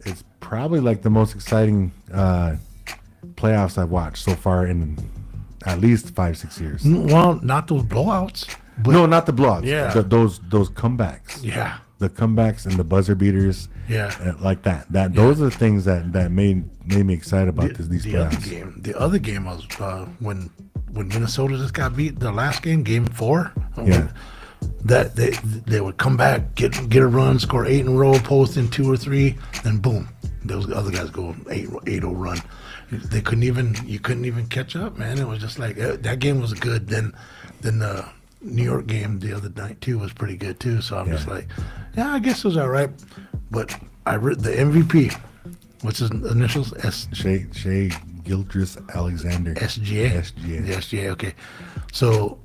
it's probably like the most exciting playoffs I've watched so far in at least 5-6 years. Well, not those blowouts. But No, not the blocks. Yeah. Those comebacks. Yeah. The comebacks and the buzzer beaters. Yeah. Like that. Those are the things that made me excited about these playoffs. The other game was when Minnesota just got beat the last game 4. Yeah. That they would come back, get a run, score 8 in a row, post in 2 or 3, then boom, those other guys go 8-0 run. You couldn't even catch up, man. It was just like that game was good. Then the New York game the other night too was pretty good too. So I'm just like, yeah, I guess it was all right. But I read the MVP. What's his initials? Shea Gildress Alexander. SGA. SGA. The SGA. Okay. So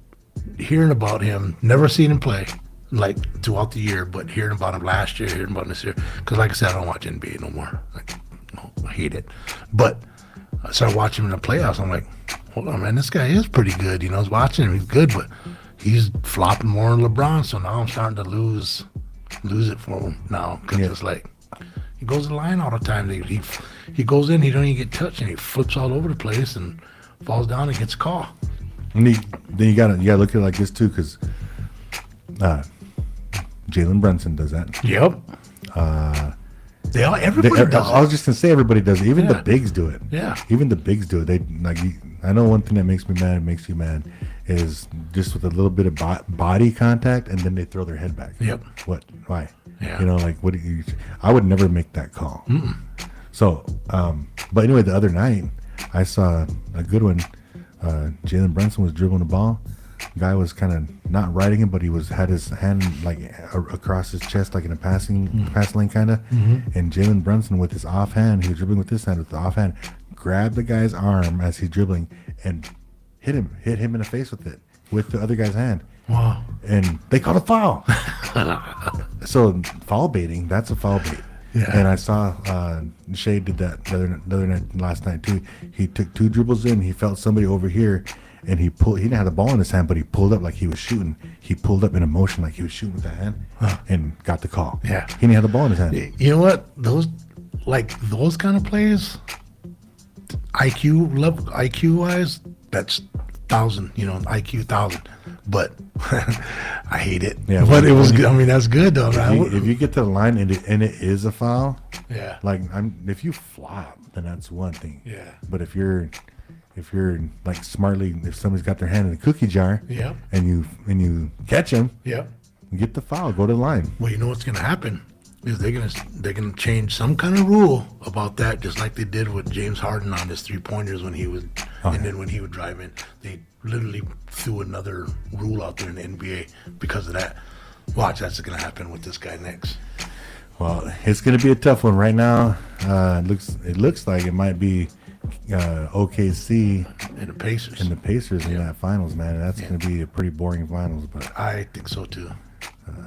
hearing about him, never seen him play like throughout the year, but hearing about him last year, hearing about him this year, because like I said, I don't watch NBA no more. I hate it. But I started watching him in the playoffs. I'm like, hold on, man, this guy is pretty good. You know, I was watching him, he's good, but he's flopping more than LeBron. So now I'm starting to lose it for him now because it's like he goes to the line all the time. He goes in, he don't even get touched, and he flips all over the place and falls down and gets a call. And then you gotta look at it like this too, because Jalen Brunson does that. Yep. Everybody does I was just gonna say everybody does it. Even the bigs do it. Yeah. Even the bigs do it. They like. I know one thing that makes me mad, makes you mad, is just with a little bit of body contact, and then they throw their head back. Yep. What? Why? Yeah. You know, like what? I would never make that call. So, but anyway, the other night I saw a good one. Jalen Brunson was dribbling the ball. Guy was kind of not riding him, but he had his hand like across his chest, like in a pass lane kind of. And Jalen Brunson with his offhand, he was dribbling with this hand, with the offhand, grabbed the guy's arm as he's dribbling and hit him in the face with it, with the other guy's hand. Wow. And they called a foul. So foul baiting, that's a foul bait. Yeah. And I saw Shea did that the other night, last night too. He took 2 dribbles in. He felt somebody over here, and he didn't have the ball in his hand, but he pulled up like he was shooting. He pulled up in a motion like he was shooting with that hand, and got the call. Yeah. He didn't have the ball in his hand. You know what? Those kind of plays, IQ wise, that's 1,000. You know, IQ 1,000. But I hate it. Yeah, but it was good. I mean, that's good though. If you get to the line and it is a foul, yeah. like if you flop, then that's one thing. Yeah. But if you're like smartly, if somebody's got their hand in the cookie jar, Yeah. and you catch them, Yep. get the foul, go to the line. Well, you know what's going to happen is they're gonna change some kind of rule about that, just like they did with James Harden on his 3-pointers when he would, then when he would drive in, they literally threw another rule out there in the NBA because of that. Watch, that's going to happen with this guy next. Well, it's going to be a tough one right now. It looks like it might be OKC And the Pacers. and the Pacers in that finals, man. That's going to be a pretty boring finals, but I think so too.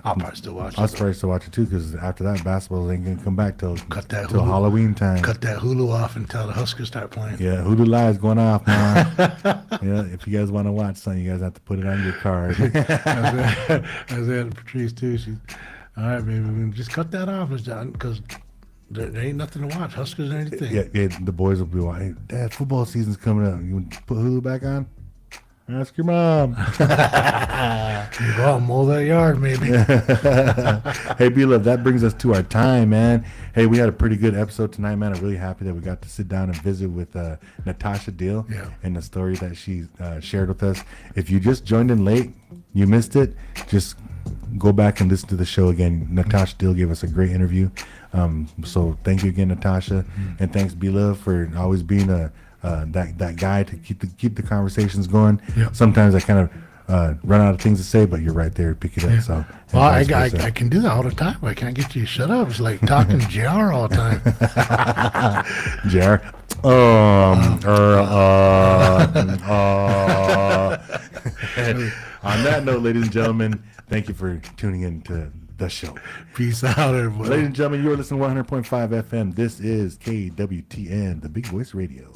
I'll probably still watch I'll it. probably still watch it too, because after that, basketball ain't going to come back till Cut that till Hulu. Halloween time. Cut that Hulu off until the Huskers start playing. Yeah, Hoodoo Live's going off, man. Yeah, if you guys want to watch something, you guys have to put it on your card. I said Patrice too. All right, baby, we can just cut that off, because there ain't nothing to watch. Huskers or anything. Yeah, the boys will be like, "Hey, Dad, football season's coming up. You want to put Hulu back on?" Ask your mom. You go out and mow that yard, maybe. Hey, B-Luv, that brings us to our time, man. Hey, we had a pretty good episode tonight, man. I'm really happy that we got to sit down and visit with Natasha Deal Yeah. and the story that she shared with us. If you just joined in late, you missed it, just go back and listen to the show again. Natasha Deal gave us a great interview. So thank you again, Natasha. And thanks, B-Luv, for always being that guy to keep the conversations going. Yeah. Sometimes I kind of run out of things to say, but you're right there to pick it up. Yeah. So, Well, I vice versa. can do that all the time. I can't get you to shut up. It's like talking to JR all the time. JR. On that note, ladies and gentlemen, thank you for tuning in to the show. Peace out, everybody. Ladies and gentlemen, you are listening to 100.5 FM. This is KWTN, the Big Voice Radio.